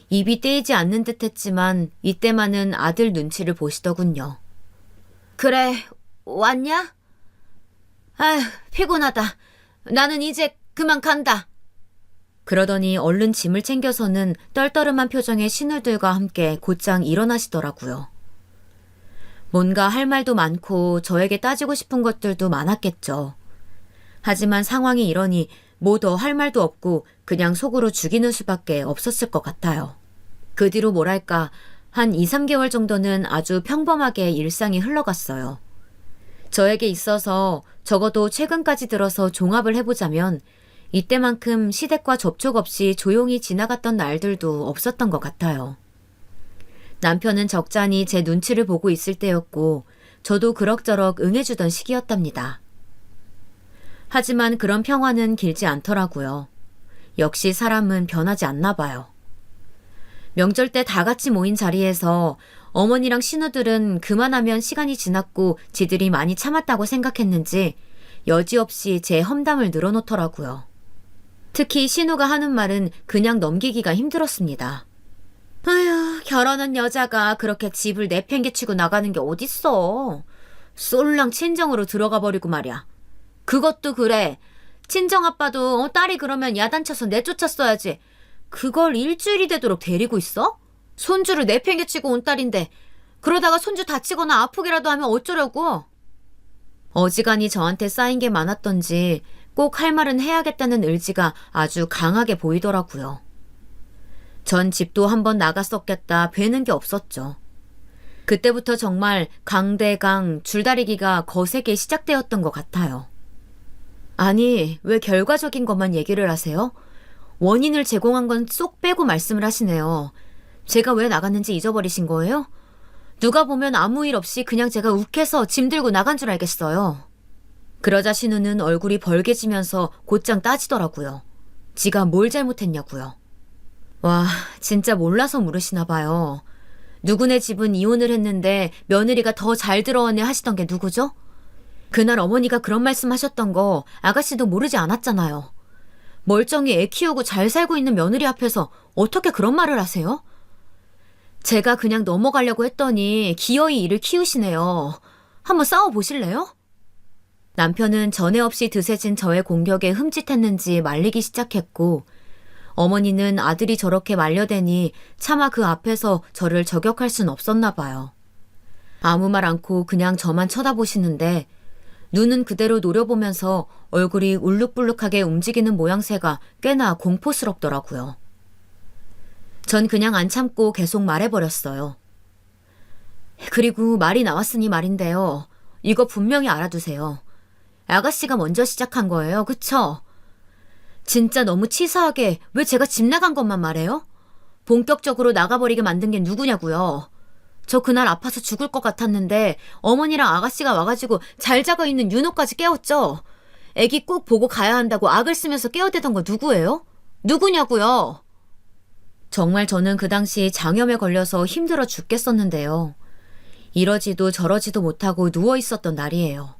입이 떼이지 않는 듯 했지만 이때만은 아들 눈치를 보시더군요. 그래, 왔냐? 아휴, 피곤하다. 나는 이제 그만 간다. 그러더니 얼른 짐을 챙겨서는 떨떠름한 표정의 시누들과 함께 곧장 일어나시더라고요. 뭔가 할 말도 많고 저에게 따지고 싶은 것들도 많았겠죠. 하지만 상황이 이러니 뭐 더 할 말도 없고 그냥 속으로 죽이는 수밖에 없었을 것 같아요. 그 뒤로 뭐랄까 한 2, 3개월 정도는 아주 평범하게 일상이 흘러갔어요. 저에게 있어서 적어도 최근까지 들어서 종합을 해보자면 이때만큼 시댁과 접촉 없이 조용히 지나갔던 날들도 없었던 것 같아요. 남편은 적잖이 제 눈치를 보고 있을 때였고 저도 그럭저럭 응해주던 시기였답니다. 하지만 그런 평화는 길지 않더라고요. 역시 사람은 변하지 않나 봐요. 명절 때 다 같이 모인 자리에서 어머니랑 신우들은 그만하면 시간이 지났고 지들이 많이 참았다고 생각했는지 여지없이 제 험담을 늘어놓더라고요. 특히 신우가 하는 말은 그냥 넘기기가 힘들었습니다. 아휴, 결혼한 여자가 그렇게 집을 내팽개치고 나가는 게 어딨어. 쏠랑 친정으로 들어가 버리고 말이야. 그것도 그래. 친정아빠도 딸이 그러면 야단쳐서 내쫓았어야지. 그걸 일주일이 되도록 데리고 있어? 손주를 내팽개치고 온 딸인데 그러다가 손주 다치거나 아프기라도 하면 어쩌려고. 어지간히 저한테 쌓인 게 많았던지 꼭 할 말은 해야겠다는 의지가 아주 강하게 보이더라고요. 전 집도 한번 나갔었겠다 배는 게 없었죠. 그때부터 정말 강대강 줄다리기가 거세게 시작되었던 것 같아요. 아니, 왜 결과적인 것만 얘기를 하세요? 원인을 제공한 건 쏙 빼고 말씀을 하시네요. 제가 왜 나갔는지 잊어버리신 거예요? 누가 보면 아무 일 없이 그냥 제가 욱해서 짐 들고 나간 줄 알겠어요. 그러자 신우는 얼굴이 벌개지면서 곧장 따지더라고요. 지가 뭘 잘못했냐고요. 와, 진짜 몰라서 물으시나 봐요. 누구네 집은 이혼을 했는데 며느리가 더 잘 들어오네 하시던 게 누구죠? 그날 어머니가 그런 말씀 하셨던 거 아가씨도 모르지 않았잖아요. 멀쩡히 애 키우고 잘 살고 있는 며느리 앞에서 어떻게 그런 말을 하세요? 제가 그냥 넘어가려고 했더니 기어이 일을 키우시네요. 한번 싸워보실래요? 남편은 전에 없이 드세진 저의 공격에 흠칫했는지 말리기 시작했고 어머니는 아들이 저렇게 말려대니 차마 그 앞에서 저를 저격할 순 없었나 봐요. 아무 말 않고 그냥 저만 쳐다보시는데 눈은 그대로 노려보면서 얼굴이 울룩불룩하게 움직이는 모양새가 꽤나 공포스럽더라고요. 전 그냥 안 참고 계속 말해버렸어요. 그리고 말이 나왔으니 말인데요. 이거 분명히 알아두세요. 아가씨가 먼저 시작한 거예요. 그쵸? 진짜 너무 치사하게 왜 제가 집 나간 것만 말해요? 본격적으로 나가버리게 만든 게 누구냐고요. 저 그날 아파서 죽을 것 같았는데 어머니랑 아가씨가 와가지고 잘 자고 있는 윤호까지 깨웠죠. 애기 꼭 보고 가야 한다고 악을 쓰면서 깨어대던 거 누구예요? 누구냐고요. 정말 저는 그 당시 장염에 걸려서 힘들어 죽겠었는데요. 이러지도 저러지도 못하고 누워있었던 날이에요.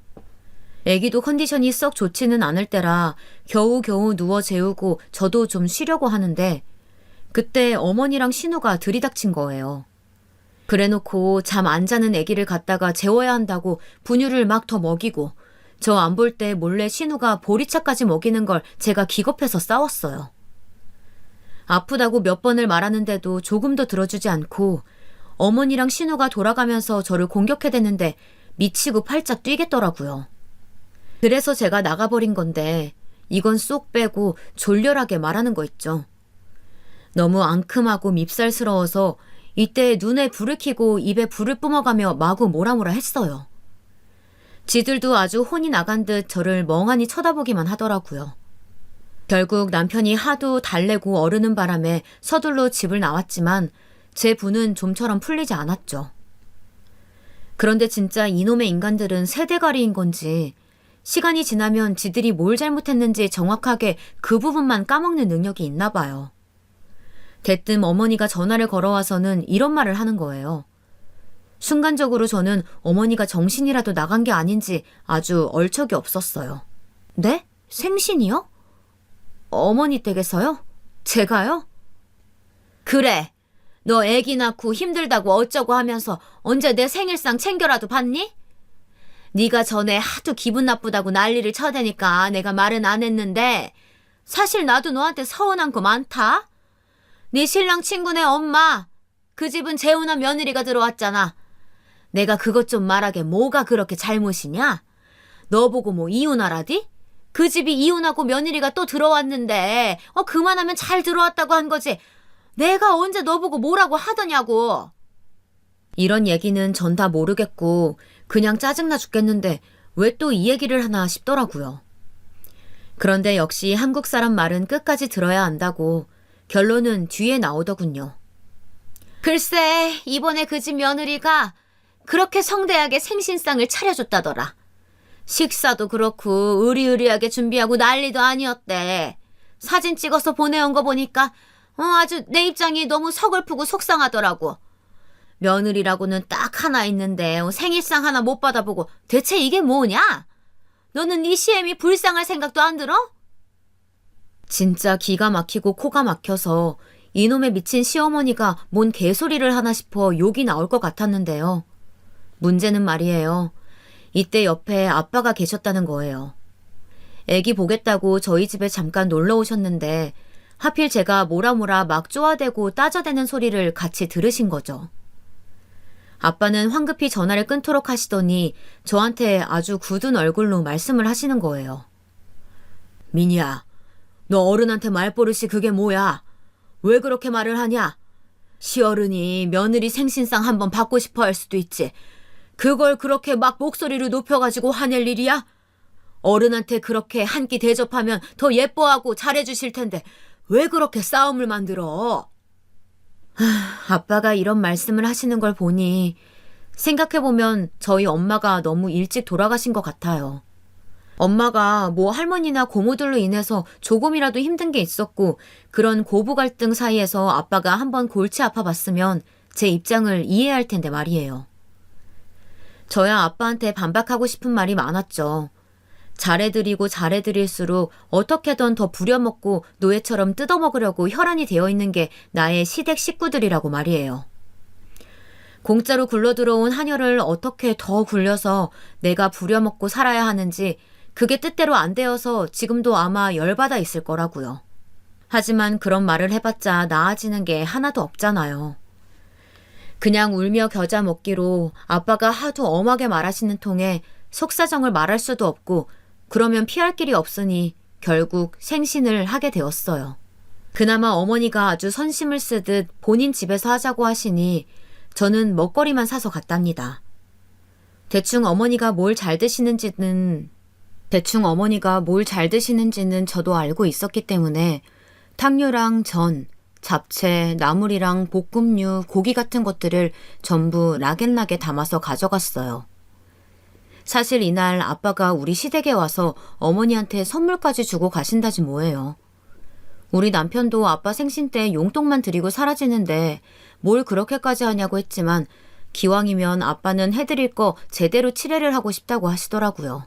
애기도 컨디션이 썩 좋지는 않을 때라 겨우겨우 누워 재우고 저도 좀 쉬려고 하는데 그때 어머니랑 신우가 들이닥친 거예요. 그래놓고 잠 안 자는 아기를 갖다가 재워야 한다고 분유를 막 더 먹이고 저 안 볼 때 몰래 신우가 보리차까지 먹이는 걸 제가 기겁해서 싸웠어요. 아프다고 몇 번을 말하는데도 조금도 들어주지 않고 어머니랑 신우가 돌아가면서 저를 공격해대는데 미치고 팔짝 뛰겠더라고요. 그래서 제가 나가버린 건데 이건 쏙 빼고 졸렬하게 말하는 거 있죠. 너무 앙큼하고 밉살스러워서 이때 눈에 불을 켜고 입에 불을 뿜어가며 마구 뭐라뭐라 했어요. 지들도 아주 혼이 나간 듯 저를 멍하니 쳐다보기만 하더라고요. 결국 남편이 하도 달래고 어르는 바람에 서둘러 집을 나왔지만 제 분은 좀처럼 풀리지 않았죠. 그런데 진짜 이놈의 인간들은 세대가리인 건지 시간이 지나면 지들이 뭘 잘못했는지 정확하게 그 부분만 까먹는 능력이 있나 봐요. 대뜸 어머니가 전화를 걸어와서는 이런 말을 하는 거예요. 순간적으로 저는 어머니가 정신이라도 나간 게 아닌지 아주 얼척이 없었어요. 네? 생신이요? 어머니 댁에서요? 제가요? 그래. 너 애기 낳고 힘들다고 어쩌고 하면서 언제 내 생일상 챙겨라도 봤니? 네가 전에 하도 기분 나쁘다고 난리를 쳐대니까 내가 말은 안 했는데 사실 나도 너한테 서운한 거 많다. 네 신랑 친구네 엄마, 그 집은 재혼한 며느리가 들어왔잖아. 내가 그것 좀 말하게 뭐가 그렇게 잘못이냐? 너 보고 뭐 이혼하라디? 그 집이 이혼하고 며느리가 또 들어왔는데 그만하면 잘 들어왔다고 한 거지. 내가 언제 너 보고 뭐라고 하더냐고. 이런 얘기는 전 다 모르겠고 그냥 짜증나 죽겠는데 왜 또 이 얘기를 하나 싶더라고요. 그런데 역시 한국 사람 말은 끝까지 들어야 한다고 결론은 뒤에 나오더군요. 글쎄, 이번에 그 집 며느리가 그렇게 성대하게 생신상을 차려줬다더라. 식사도 그렇고 으리으리하게 준비하고 난리도 아니었대. 사진 찍어서 보내온 거 보니까 아주 내 입장이 너무 서글프고 속상하더라고. 며느리라고는 딱 하나 있는데 생일상 하나 못 받아보고 대체 이게 뭐냐? 너는 네 시엠이 불쌍할 생각도 안 들어? 진짜 기가 막히고 코가 막혀서 이놈의 미친 시어머니가 뭔 개소리를 하나 싶어 욕이 나올 것 같았는데요. 문제는 말이에요. 이때 옆에 아빠가 계셨다는 거예요. 애기 보겠다고 저희 집에 잠깐 놀러 오셨는데 하필 제가 뭐라 막 쪼아대고 따져대는 소리를 같이 들으신 거죠. 아빠는 황급히 전화를 끊도록 하시더니 저한테 아주 굳은 얼굴로 말씀을 하시는 거예요. 민희야, 너 어른한테 말버릇이 그게 뭐야? 왜 그렇게 말을 하냐? 시어른이 며느리 생신상 한번 받고 싶어 할 수도 있지. 그걸 그렇게 막 목소리를 높여가지고 화낼 일이야? 어른한테 그렇게 한 끼 대접하면 더 예뻐하고 잘해주실 텐데 왜 그렇게 싸움을 만들어? 아빠가 이런 말씀을 하시는 걸 보니 생각해보면 저희 엄마가 너무 일찍 돌아가신 것 같아요. 엄마가 뭐 할머니나 고모들로 인해서 조금이라도 힘든 게 있었고 그런 고부 갈등 사이에서 아빠가 한번 골치 아파봤으면 제 입장을 이해할 텐데 말이에요. 저야 아빠한테 반박하고 싶은 말이 많았죠. 잘해드리고 잘해드릴수록 어떻게든 더 부려먹고 노예처럼 뜯어먹으려고 혈안이 되어 있는 게 나의 시댁 식구들이라고 말이에요. 공짜로 굴러들어온 한혈을 어떻게 더 굴려서 내가 부려먹고 살아야 하는지 그게 뜻대로 안 되어서 지금도 아마 열받아 있을 거라고요. 하지만 그런 말을 해봤자 나아지는 게 하나도 없잖아요. 그냥 울며 겨자 먹기로 아빠가 하도 엄하게 말하시는 통에 속사정을 말할 수도 없고 그러면 피할 길이 없으니 결국 생신을 하게 되었어요. 그나마 어머니가 아주 선심을 쓰듯 본인 집에서 하자고 하시니 저는 먹거리만 사서 갔답니다. 대충 어머니가 뭘 잘 드시는지는 저도 알고 있었기 때문에 탕류랑 전, 잡채, 나물이랑 볶음류, 고기 같은 것들을 전부 락앤락에 담아서 가져갔어요. 사실 이날 아빠가 우리 시댁에 와서 어머니한테 선물까지 주고 가신다지 뭐예요. 우리 남편도 아빠 생신 때 용돈만 드리고 사라지는데 뭘 그렇게까지 하냐고 했지만 기왕이면 아빠는 해드릴 거 제대로 치레를 하고 싶다고 하시더라고요.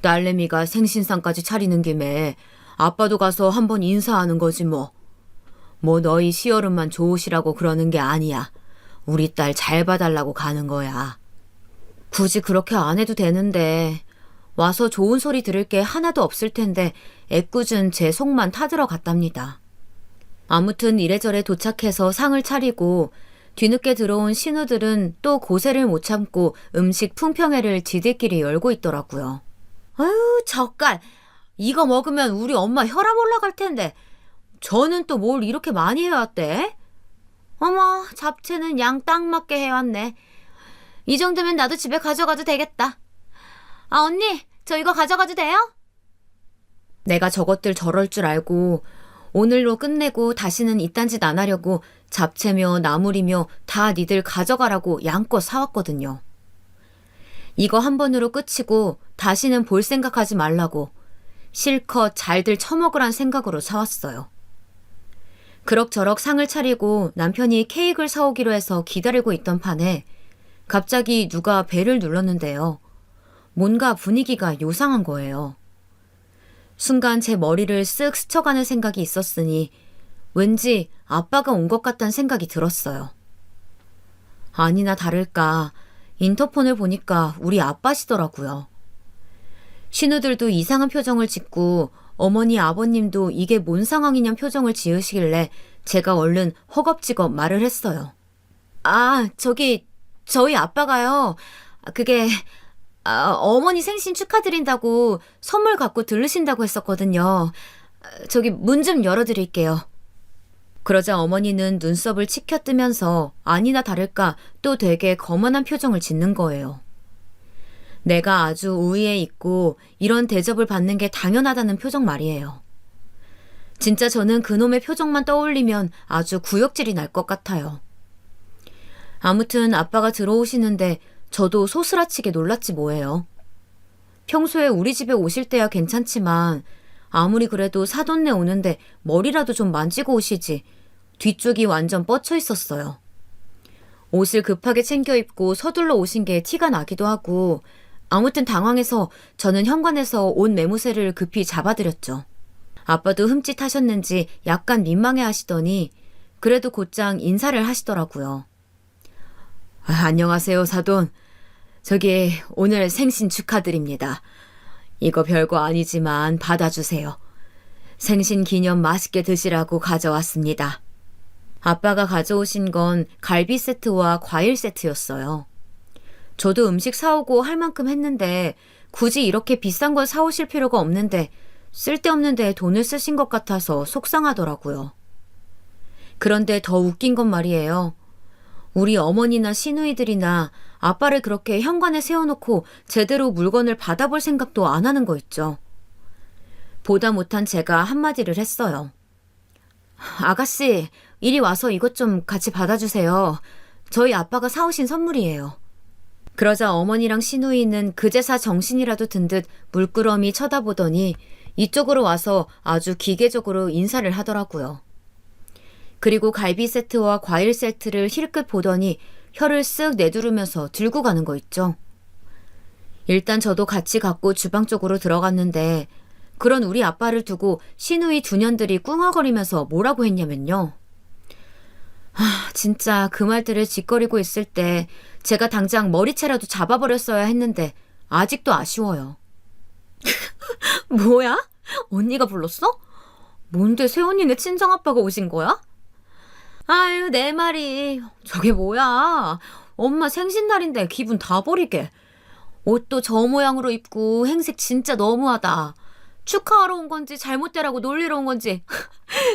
딸내미가 생신상까지 차리는 김에 아빠도 가서 한번 인사하는 거지 뭐. 뭐 너희 시어른만 좋으시라고 그러는 게 아니야. 우리 딸 잘 봐달라고 가는 거야. 굳이 그렇게 안 해도 되는데 와서 좋은 소리 들을 게 하나도 없을 텐데 애꿎은 제 속만 타들어 갔답니다. 아무튼 이래저래 도착해서 상을 차리고 뒤늦게 들어온 신우들은 또 고세를 못 참고 음식 풍평회를 지들끼리 열고 있더라고요. 아유, 젓갈. 이거 먹으면 우리 엄마 혈압 올라갈 텐데 저는 또 뭘 이렇게 많이 해왔대? 어머, 잡채는 양 딱 맞게 해왔네. 이 정도면 나도 집에 가져가도 되겠다. 아, 언니, 저 이거 가져가도 돼요? 내가 저것들 저럴 줄 알고 오늘로 끝내고 다시는 이딴 짓 안 하려고 잡채며 나물이며 다 니들 가져가라고 양껏 사왔거든요. 이거 한 번으로 끝이고 다시는 볼 생각하지 말라고 실컷 잘들 처먹으란 생각으로 사왔어요. 그럭저럭 상을 차리고 남편이 케이크를 사오기로 해서 기다리고 있던 판에 갑자기 누가 벨을 눌렀는데요. 뭔가 분위기가 요상한 거예요. 순간 제 머리를 쓱 스쳐가는 생각이 있었으니 왠지 아빠가 온 것 같다는 생각이 들었어요. 아니나 다를까 인터폰을 보니까 우리 아빠시더라고요. 신우들도 이상한 표정을 짓고 어머니 아버님도 이게 뭔 상황이냐는 표정을 지으시길래 제가 얼른 허겁지겁 말을 했어요. 아, 저희 아빠가요. 그게 어머니 생신 축하드린다고 선물 갖고 들르신다고 했었거든요. 저기 문 좀 열어드릴게요. 그러자 어머니는 눈썹을 치켜뜨면서 아니나 다를까 또 되게 거만한 표정을 짓는 거예요. 내가 아주 우위에 있고 이런 대접을 받는 게 당연하다는 표정 말이에요. 진짜 저는 그놈의 표정만 떠올리면 아주 구역질이 날 것 같아요. 아무튼 아빠가 들어오시는데 저도 소스라치게 놀랐지 뭐예요. 평소에 우리 집에 오실 때야 괜찮지만 아무리 그래도 사돈네 오는데 머리라도 좀 만지고 오시지 뒤쪽이 완전 뻗쳐 있었어요. 옷을 급하게 챙겨 입고 서둘러 오신 게 티가 나기도 하고 아무튼 당황해서 저는 현관에서 옷 매무새를 급히 잡아드렸죠. 아빠도 흠칫하셨는지 약간 민망해 하시더니 그래도 곧장 인사를 하시더라고요. 안녕하세요, 사돈. 저기 오늘 생신 축하드립니다. 이거 별거 아니지만 받아주세요. 생신 기념 맛있게 드시라고 가져왔습니다. 아빠가 가져오신 건 갈비 세트와 과일 세트였어요. 저도 음식 사오고 할 만큼 했는데 굳이 이렇게 비싼 걸 사오실 필요가 없는데 쓸데없는 데에 돈을 쓰신 것 같아서 속상하더라고요. 그런데 더 웃긴 건 말이에요. 우리 어머니나 시누이들이나 아빠를 그렇게 현관에 세워놓고 제대로 물건을 받아볼 생각도 안 하는 거 있죠. 보다 못한 제가 한마디를 했어요. 아가씨, 이리 와서 이것 좀 같이 받아주세요. 저희 아빠가 사오신 선물이에요. 그러자 어머니랑 시누이는 그제사 정신이라도 든 듯 물끄러미 쳐다보더니 이쪽으로 와서 아주 기계적으로 인사를 하더라고요. 그리고 갈비 세트와 과일 세트를 힐끗 보더니 혀를 쓱 내두르면서 들고 가는 거 있죠. 일단 저도 같이 갖고 주방 쪽으로 들어갔는데 그런 우리 아빠를 두고 시누이 두 년들이 꿍얼거리면서 뭐라고 했냐면요. 진짜 그 말들을 짓거리고 있을 때 제가 당장 머리채라도 잡아버렸어야 했는데 아직도 아쉬워요. 뭐야? 언니가 불렀어? 뭔데 새언니네 친정아빠가 오신 거야? 아유, 내 말이. 저게 뭐야? 엄마 생신날인데 기분 다 버리게. 옷도 저 모양으로 입고 행색 진짜 너무하다. 축하하러 온 건지 잘못되라고 놀리러 온 건지.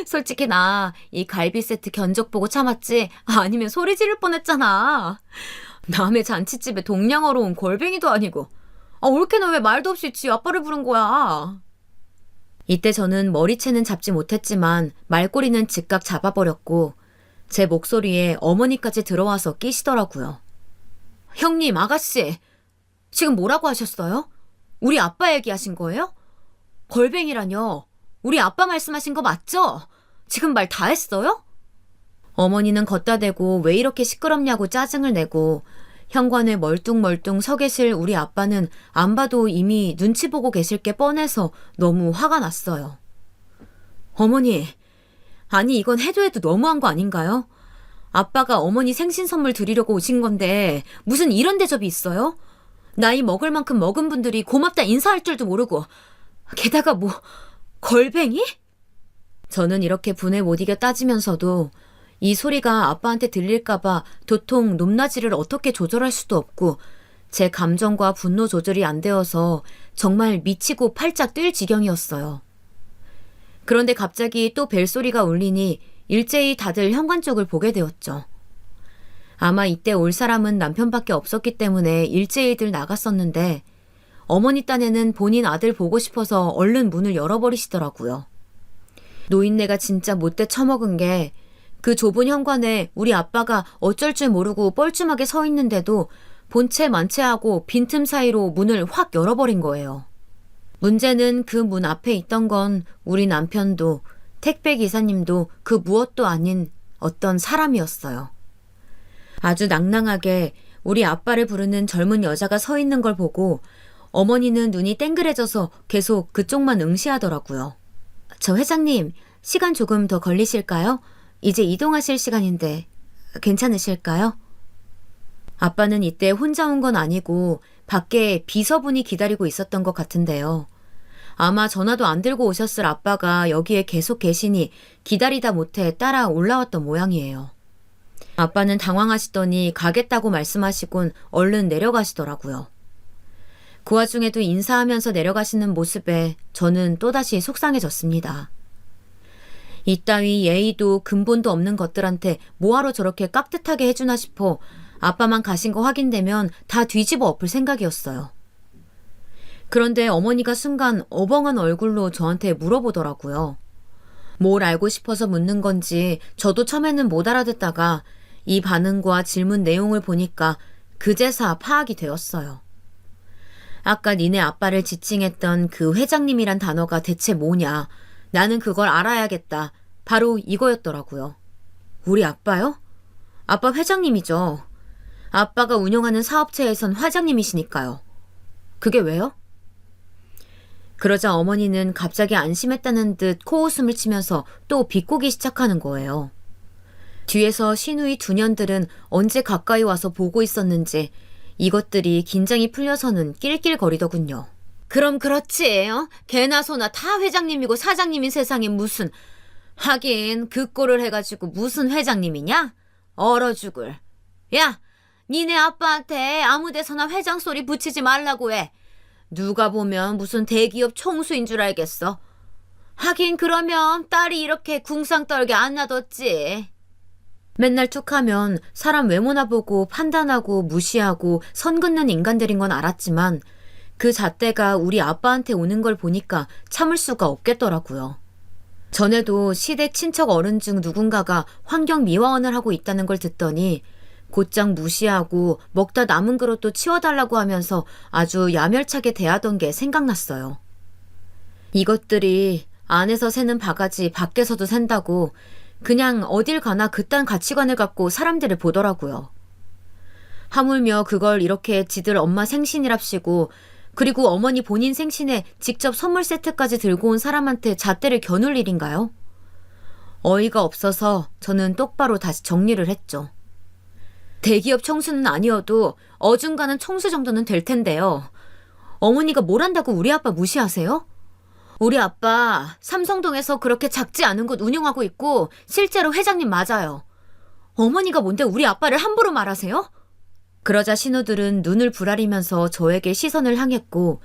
솔직히 나 이 갈비 세트 견적 보고 참았지 아니면 소리 지를 뻔했잖아. 남의 잔치집에 동냥하러 온 골뱅이도 아니고. 올케 너 왜 말도 없이 지 아빠를 부른 거야. 이때 저는 머리채는 잡지 못했지만 말꼬리는 즉각 잡아버렸고 제 목소리에 어머니까지 들어와서 끼시더라고요. 형님, 아가씨, 지금 뭐라고 하셨어요? 우리 아빠 얘기하신 거예요? 걸뱅이라뇨. 우리 아빠 말씀하신 거 맞죠? 지금 말 다 했어요? 어머니는 걷다 대고 왜 이렇게 시끄럽냐고 짜증을 내고 현관에 멀뚱멀뚱 서 계실 우리 아빠는 안 봐도 이미 눈치 보고 계실 게 뻔해서 너무 화가 났어요. 어머니, 아니 이건 해도 너무한 거 아닌가요? 아빠가 어머니 생신 선물 드리려고 오신 건데 무슨 이런 대접이 있어요? 나이 먹을 만큼 먹은 분들이 고맙다 인사할 줄도 모르고 게다가 뭐 걸뱅이? 저는 이렇게 분에 못 이겨 따지면서도 이 소리가 아빠한테 들릴까봐 도통 높낮이를 어떻게 조절할 수도 없고 제 감정과 분노 조절이 안 되어서 정말 미치고 팔짝 뛸 지경이었어요. 그런데 갑자기 또 벨소리가 울리니 일제히 다들 현관 쪽을 보게 되었죠. 아마 이때 올 사람은 남편밖에 없었기 때문에 일제히들 나갔었는데 어머니 딴에는 본인 아들 보고 싶어서 얼른 문을 열어버리시더라고요. 노인네가 진짜 못돼 처먹은 게 그 좁은 현관에 우리 아빠가 어쩔 줄 모르고 뻘쭘하게 서 있는데도 본체 만체하고 빈틈 사이로 문을 확 열어버린 거예요. 문제는 그 문 앞에 있던 건 우리 남편도 택배 기사님도 그 무엇도 아닌 어떤 사람이었어요. 아주 낭낭하게 우리 아빠를 부르는 젊은 여자가 서 있는 걸 보고 어머니는 눈이 땡그레져서 계속 그쪽만 응시하더라고요. 저 회장님, 시간 조금 더 걸리실까요? 이제 이동하실 시간인데 괜찮으실까요? 아빠는 이때 혼자 온 건 아니고 밖에 비서분이 기다리고 있었던 것 같은데요. 아마 전화도 안 들고 오셨을 아빠가 여기에 계속 계시니 기다리다 못해 따라 올라왔던 모양이에요. 아빠는 당황하시더니 가겠다고 말씀하시곤 얼른 내려가시더라고요. 그 와중에도 인사하면서 내려가시는 모습에 저는 또다시 속상해졌습니다. 이따위 예의도 근본도 없는 것들한테 뭐하러 저렇게 깍듯하게 해주나 싶어 아빠만 가신 거 확인되면 다 뒤집어 엎을 생각이었어요. 그런데 어머니가 순간 어벙한 얼굴로 저한테 물어보더라고요. 뭘 알고 싶어서 묻는 건지 저도 처음에는 못 알아듣다가 이 반응과 질문 내용을 보니까 그제서 파악이 되었어요. 아까 니네 아빠를 지칭했던 그 회장님이란 단어가 대체 뭐냐. 나는 그걸 알아야겠다. 바로 이거였더라고요. 우리 아빠요? 아빠 회장님이죠. 아빠가 운영하는 사업체에선 회장님이시니까요. 그게 왜요? 그러자 어머니는 갑자기 안심했다는 듯 코웃음을 치면서 또 비꼬기 시작하는 거예요. 뒤에서 시누이 두 년들은 언제 가까이 와서 보고 있었는지 이것들이 긴장이 풀려서는 낄낄거리더군요. 그럼 그렇지. 개나 소나 다 회장님이고 사장님인 세상에 무슨. 하긴 그 꼴을 해가지고 무슨 회장님이냐? 얼어 죽을. 야, 니네 아빠한테 아무 데서나 회장 소리 붙이지 말라고 해. 누가 보면 무슨 대기업 총수인 줄 알겠어. 하긴 그러면 딸이 이렇게 궁상 떨게 안 놔뒀지. 맨날 툭하면 사람 외모나 보고 판단하고 무시하고 선 긋는 인간들인 건 알았지만 그 잣대가 우리 아빠한테 오는 걸 보니까 참을 수가 없겠더라고요. 전에도 시댁 친척 어른 중 누군가가 환경미화원을 하고 있다는 걸 듣더니 곧장 무시하고 먹다 남은 그릇도 치워달라고 하면서 아주 야멸차게 대하던 게 생각났어요. 이것들이 안에서 새는 바가지 밖에서도 샌다고 그냥 어딜 가나 그딴 가치관을 갖고 사람들을 보더라고요. 하물며 그걸 이렇게 지들 엄마 생신이랍시고 그리고 어머니 본인 생신에 직접 선물 세트까지 들고 온 사람한테 잣대를 겨눌 일인가요? 어이가 없어서 저는 똑바로 다시 정리를 했죠. 대기업 총수는 아니어도 어중간한 총수 정도는 될 텐데요. 어머니가 뭘 한다고 우리 아빠 무시하세요? 우리 아빠 삼성동에서 그렇게 작지 않은 곳 운영하고 있고 실제로 회장님 맞아요. 어머니가 뭔데 우리 아빠를 함부로 말하세요? 그러자 신우들은 눈을 부라리면서 저에게 시선을 향했고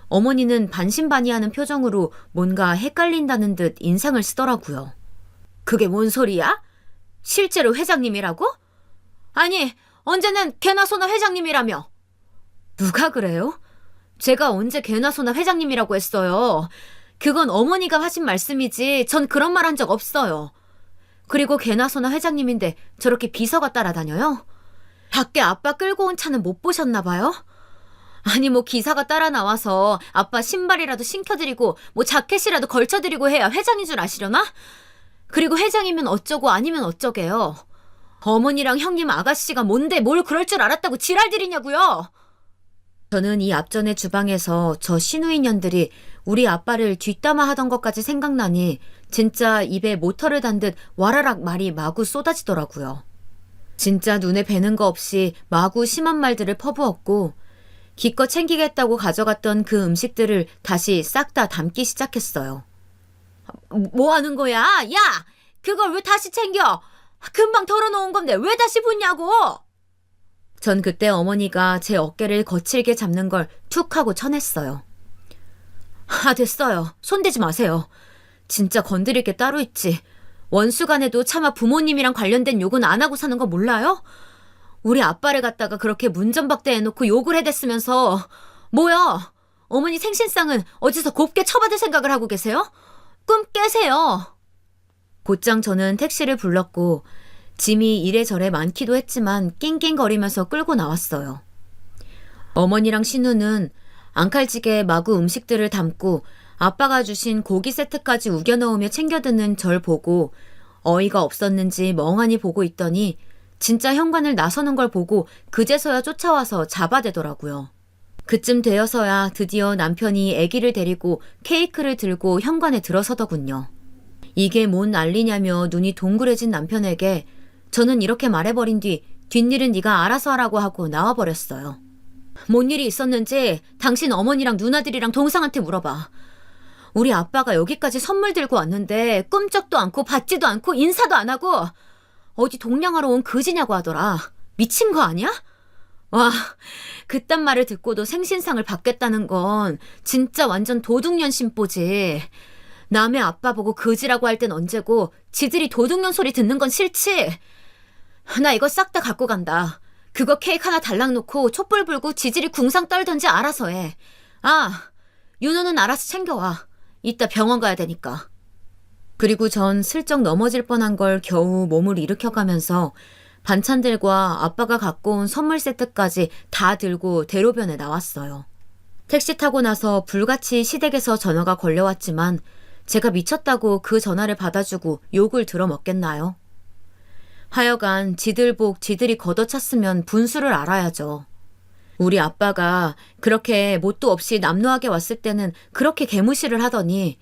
어머니는 반신반의하는 표정으로 뭔가 헷갈린다는 듯 인상을 쓰더라고요. 그게 뭔 소리야? 실제로 회장님이라고? 아니, 언제는 개나 소나 회장님이라며. 누가 그래요? 제가 언제 개나 소나 회장님이라고 했어요. 그건 어머니가 하신 말씀이지 전 그런 말 한 적 없어요. 그리고 개나 소나 회장님인데 저렇게 비서가 따라다녀요? 밖에 아빠 끌고 온 차는 못 보셨나 봐요? 아니 뭐 기사가 따라 나와서 아빠 신발이라도 신겨드리고 뭐 자켓이라도 걸쳐드리고 해야 회장인 줄 아시려나? 그리고 회장이면 어쩌고 아니면 어쩌게요. 어머니랑 형님 아가씨가 뭔데 뭘 그럴 줄 알았다고 지랄들이냐고요. 저는 이 앞전에 주방에서 저 시누이년들이 우리 아빠를 뒷담화 하던 것까지 생각나니 진짜 입에 모터를 단 듯 와라락 말이 마구 쏟아지더라고요. 진짜 눈에 뵈는 거 없이 마구 심한 말들을 퍼부었고 기껏 챙기겠다고 가져갔던 그 음식들을 다시 싹 다 담기 시작했어요. 뭐 하는 거야? 야! 그걸 왜 다시 챙겨? 금방 덜어놓은 건데 왜 다시 붓냐고! 전 그때 어머니가 제 어깨를 거칠게 잡는 걸 툭 하고 쳐냈어요. 아, 됐어요. 손대지 마세요. 진짜 건드릴 게 따로 있지. 원수간에도 차마 부모님이랑 관련된 욕은 안 하고 사는 거 몰라요? 우리 아빠를 갖다가 그렇게 문전박대 해놓고 욕을 해댔으면서 뭐야? 어머니 생신상은 어디서 곱게 처받을 생각을 하고 계세요? 꿈 깨세요. 곧장 저는 택시를 불렀고 짐이 이래저래 많기도 했지만 낑낑거리면서 끌고 나왔어요. 어머니랑 신우는 앙칼지게 마구 음식들을 담고 아빠가 주신 고기 세트까지 우겨 넣으며 챙겨 드는 절 보고 어이가 없었는지 멍하니 보고 있더니 진짜 현관을 나서는 걸 보고 그제서야 쫓아와서 잡아대더라고요. 그쯤 되어서야 드디어 남편이 아기를 데리고 케이크를 들고 현관에 들어서더군요. 이게 뭔 난리냐며 눈이 동그래진 남편에게 저는 이렇게 말해버린 뒤 뒷일은 네가 알아서 하라고 하고 나와버렸어요. 뭔 일이 있었는지 당신 어머니랑 누나들이랑 동상한테 물어봐. 우리 아빠가 여기까지 선물 들고 왔는데 꿈쩍도 않고 받지도 않고 인사도 안 하고 어디 동냥하러 온 그지냐고 하더라. 미친 거 아니야? 와, 그딴 말을 듣고도 생신상을 받겠다는 건 진짜 완전 도둑년 심보지. 남의 아빠 보고 그지라고 할 땐 언제고 지들이 도둑년 소리 듣는 건 싫지? 나 이거 싹 다 갖고 간다. 그거 케이크 하나 달랑 놓고 촛불 불고 지들이 궁상 떨던지 알아서 해. 아, 윤호는 알아서 챙겨와. 이따 병원 가야 되니까. 그리고 전 슬쩍 넘어질 뻔한 걸 겨우 몸을 일으켜가면서 반찬들과 아빠가 갖고 온 선물 세트까지 다 들고 대로변에 나왔어요. 택시 타고 나서 불같이 시댁에서 전화가 걸려왔지만 제가 미쳤다고 그 전화를 받아주고 욕을 들어먹겠나요? 하여간 지들 복 지들이 걷어찼으면 분수를 알아야죠. 우리 아빠가 그렇게 뭣도 없이 남루하게 왔을 때는 그렇게 개무시를 하더니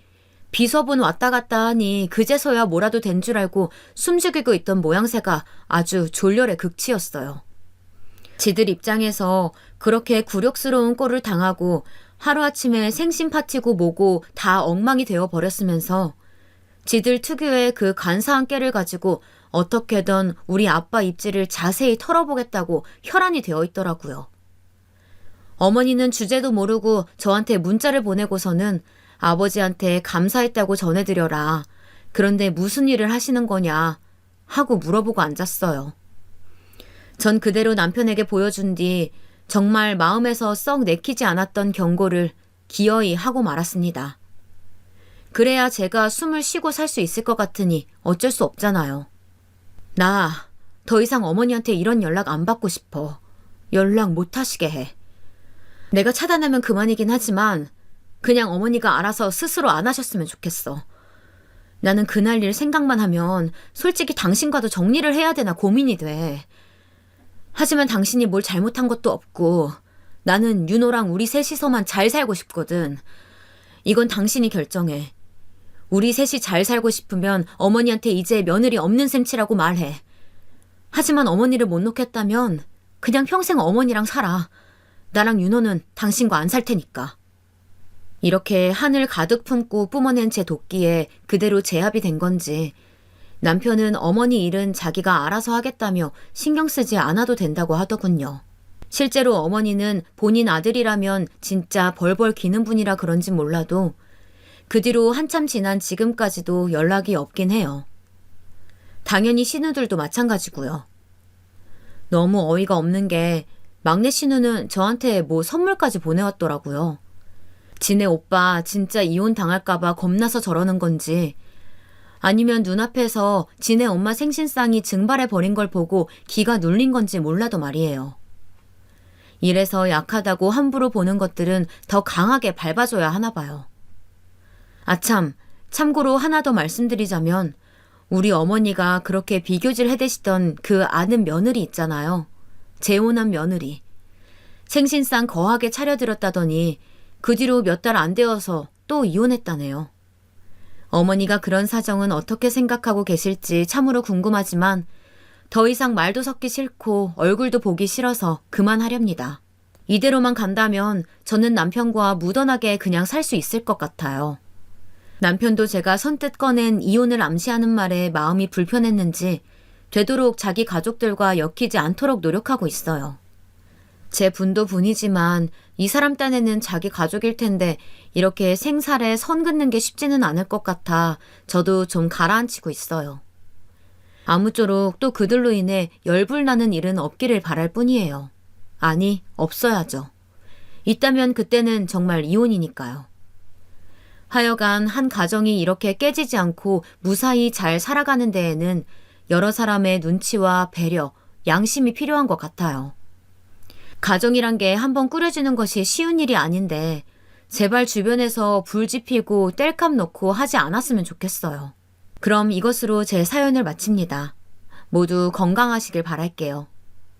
비서분 왔다 갔다 하니 그제서야 뭐라도 된 줄 알고 숨죽이고 있던 모양새가 아주 졸렬의 극치였어요. 지들 입장에서 그렇게 굴욕스러운 꼴을 당하고 하루아침에 생신 파티고 뭐고 다 엉망이 되어버렸으면서 지들 특유의 그 간사한 깨를 가지고 어떻게든 우리 아빠 입지를 자세히 털어보겠다고 혈안이 되어 있더라고요. 어머니는 주제도 모르고 저한테 문자를 보내고서는 아버지한테 감사했다고 전해드려라. 그런데 무슨 일을 하시는 거냐 하고 물어보고 앉았어요. 전 그대로 남편에게 보여준 뒤 정말 마음에서 썩 내키지 않았던 경고를 기어이 하고 말았습니다. 그래야 제가 숨을 쉬고 살 수 있을 것 같으니 어쩔 수 없잖아요. 나 더 이상 어머니한테 이런 연락 안 받고 싶어. 연락 못 하시게 해. 내가 차단하면 그만이긴 하지만 그냥 어머니가 알아서 스스로 안 하셨으면 좋겠어. 나는 그날 일 생각만 하면 솔직히 당신과도 정리를 해야 되나 고민이 돼. 하지만 당신이 뭘 잘못한 것도 없고 나는 윤호랑 우리 셋이서만 잘 살고 싶거든. 이건 당신이 결정해. 우리 셋이 잘 살고 싶으면 어머니한테 이제 며느리 없는 셈치라고 말해. 하지만 어머니를 못 놓겠다면 그냥 평생 어머니랑 살아. 나랑 윤호는 당신과 안 살 테니까. 이렇게 한을 가득 품고 뿜어낸 제 도끼에 그대로 제압이 된 건지 남편은 어머니 일은 자기가 알아서 하겠다며 신경 쓰지 않아도 된다고 하더군요. 실제로 어머니는 본인 아들이라면 진짜 벌벌 기는 분이라 그런지 몰라도 그 뒤로 한참 지난 지금까지도 연락이 없긴 해요. 당연히 신우들도 마찬가지고요. 너무 어이가 없는 게 막내 신우는 저한테 뭐 선물까지 보내왔더라고요. 지네 오빠 진짜 이혼 당할까봐 겁나서 저러는 건지 아니면 눈앞에서 지네 엄마 생신상이 증발해버린 걸 보고 기가 눌린 건지 몰라도 말이에요. 이래서 약하다고 함부로 보는 것들은 더 강하게 밟아줘야 하나 봐요. 아참, 참고로 하나 더 말씀드리자면 우리 어머니가 그렇게 비교질 해대시던 그 아는 며느리 있잖아요. 재혼한 며느리. 생신상 거하게 차려들었다더니 그 뒤로 몇 달 안 되어서 또 이혼했다네요. 어머니가 그런 사정은 어떻게 생각하고 계실지 참으로 궁금하지만 더 이상 말도 섞기 싫고 얼굴도 보기 싫어서 그만하렵니다. 이대로만 간다면 저는 남편과 무던하게 그냥 살 수 있을 것 같아요. 남편도 제가 선뜻 꺼낸 이혼을 암시하는 말에 마음이 불편했는지 되도록 자기 가족들과 엮이지 않도록 노력하고 있어요. 제 분도 분이지만 이 사람 딴에는 자기 가족일 텐데 이렇게 생살에 선 긋는 게 쉽지는 않을 것 같아 저도 좀 가라앉히고 있어요. 아무쪼록 또 그들로 인해 열불나는 일은 없기를 바랄 뿐이에요. 아니, 없어야죠. 있다면 그때는 정말 이혼이니까요. 하여간 한 가정이 이렇게 깨지지 않고 무사히 잘 살아가는 데에는 여러 사람의 눈치와 배려, 양심이 필요한 것 같아요. 가정이란 게 한번 꾸려지는 것이 쉬운 일이 아닌데 제발 주변에서 불 지피고 땔감 놓고 하지 않았으면 좋겠어요. 그럼 이것으로 제 사연을 마칩니다. 모두 건강하시길 바랄게요.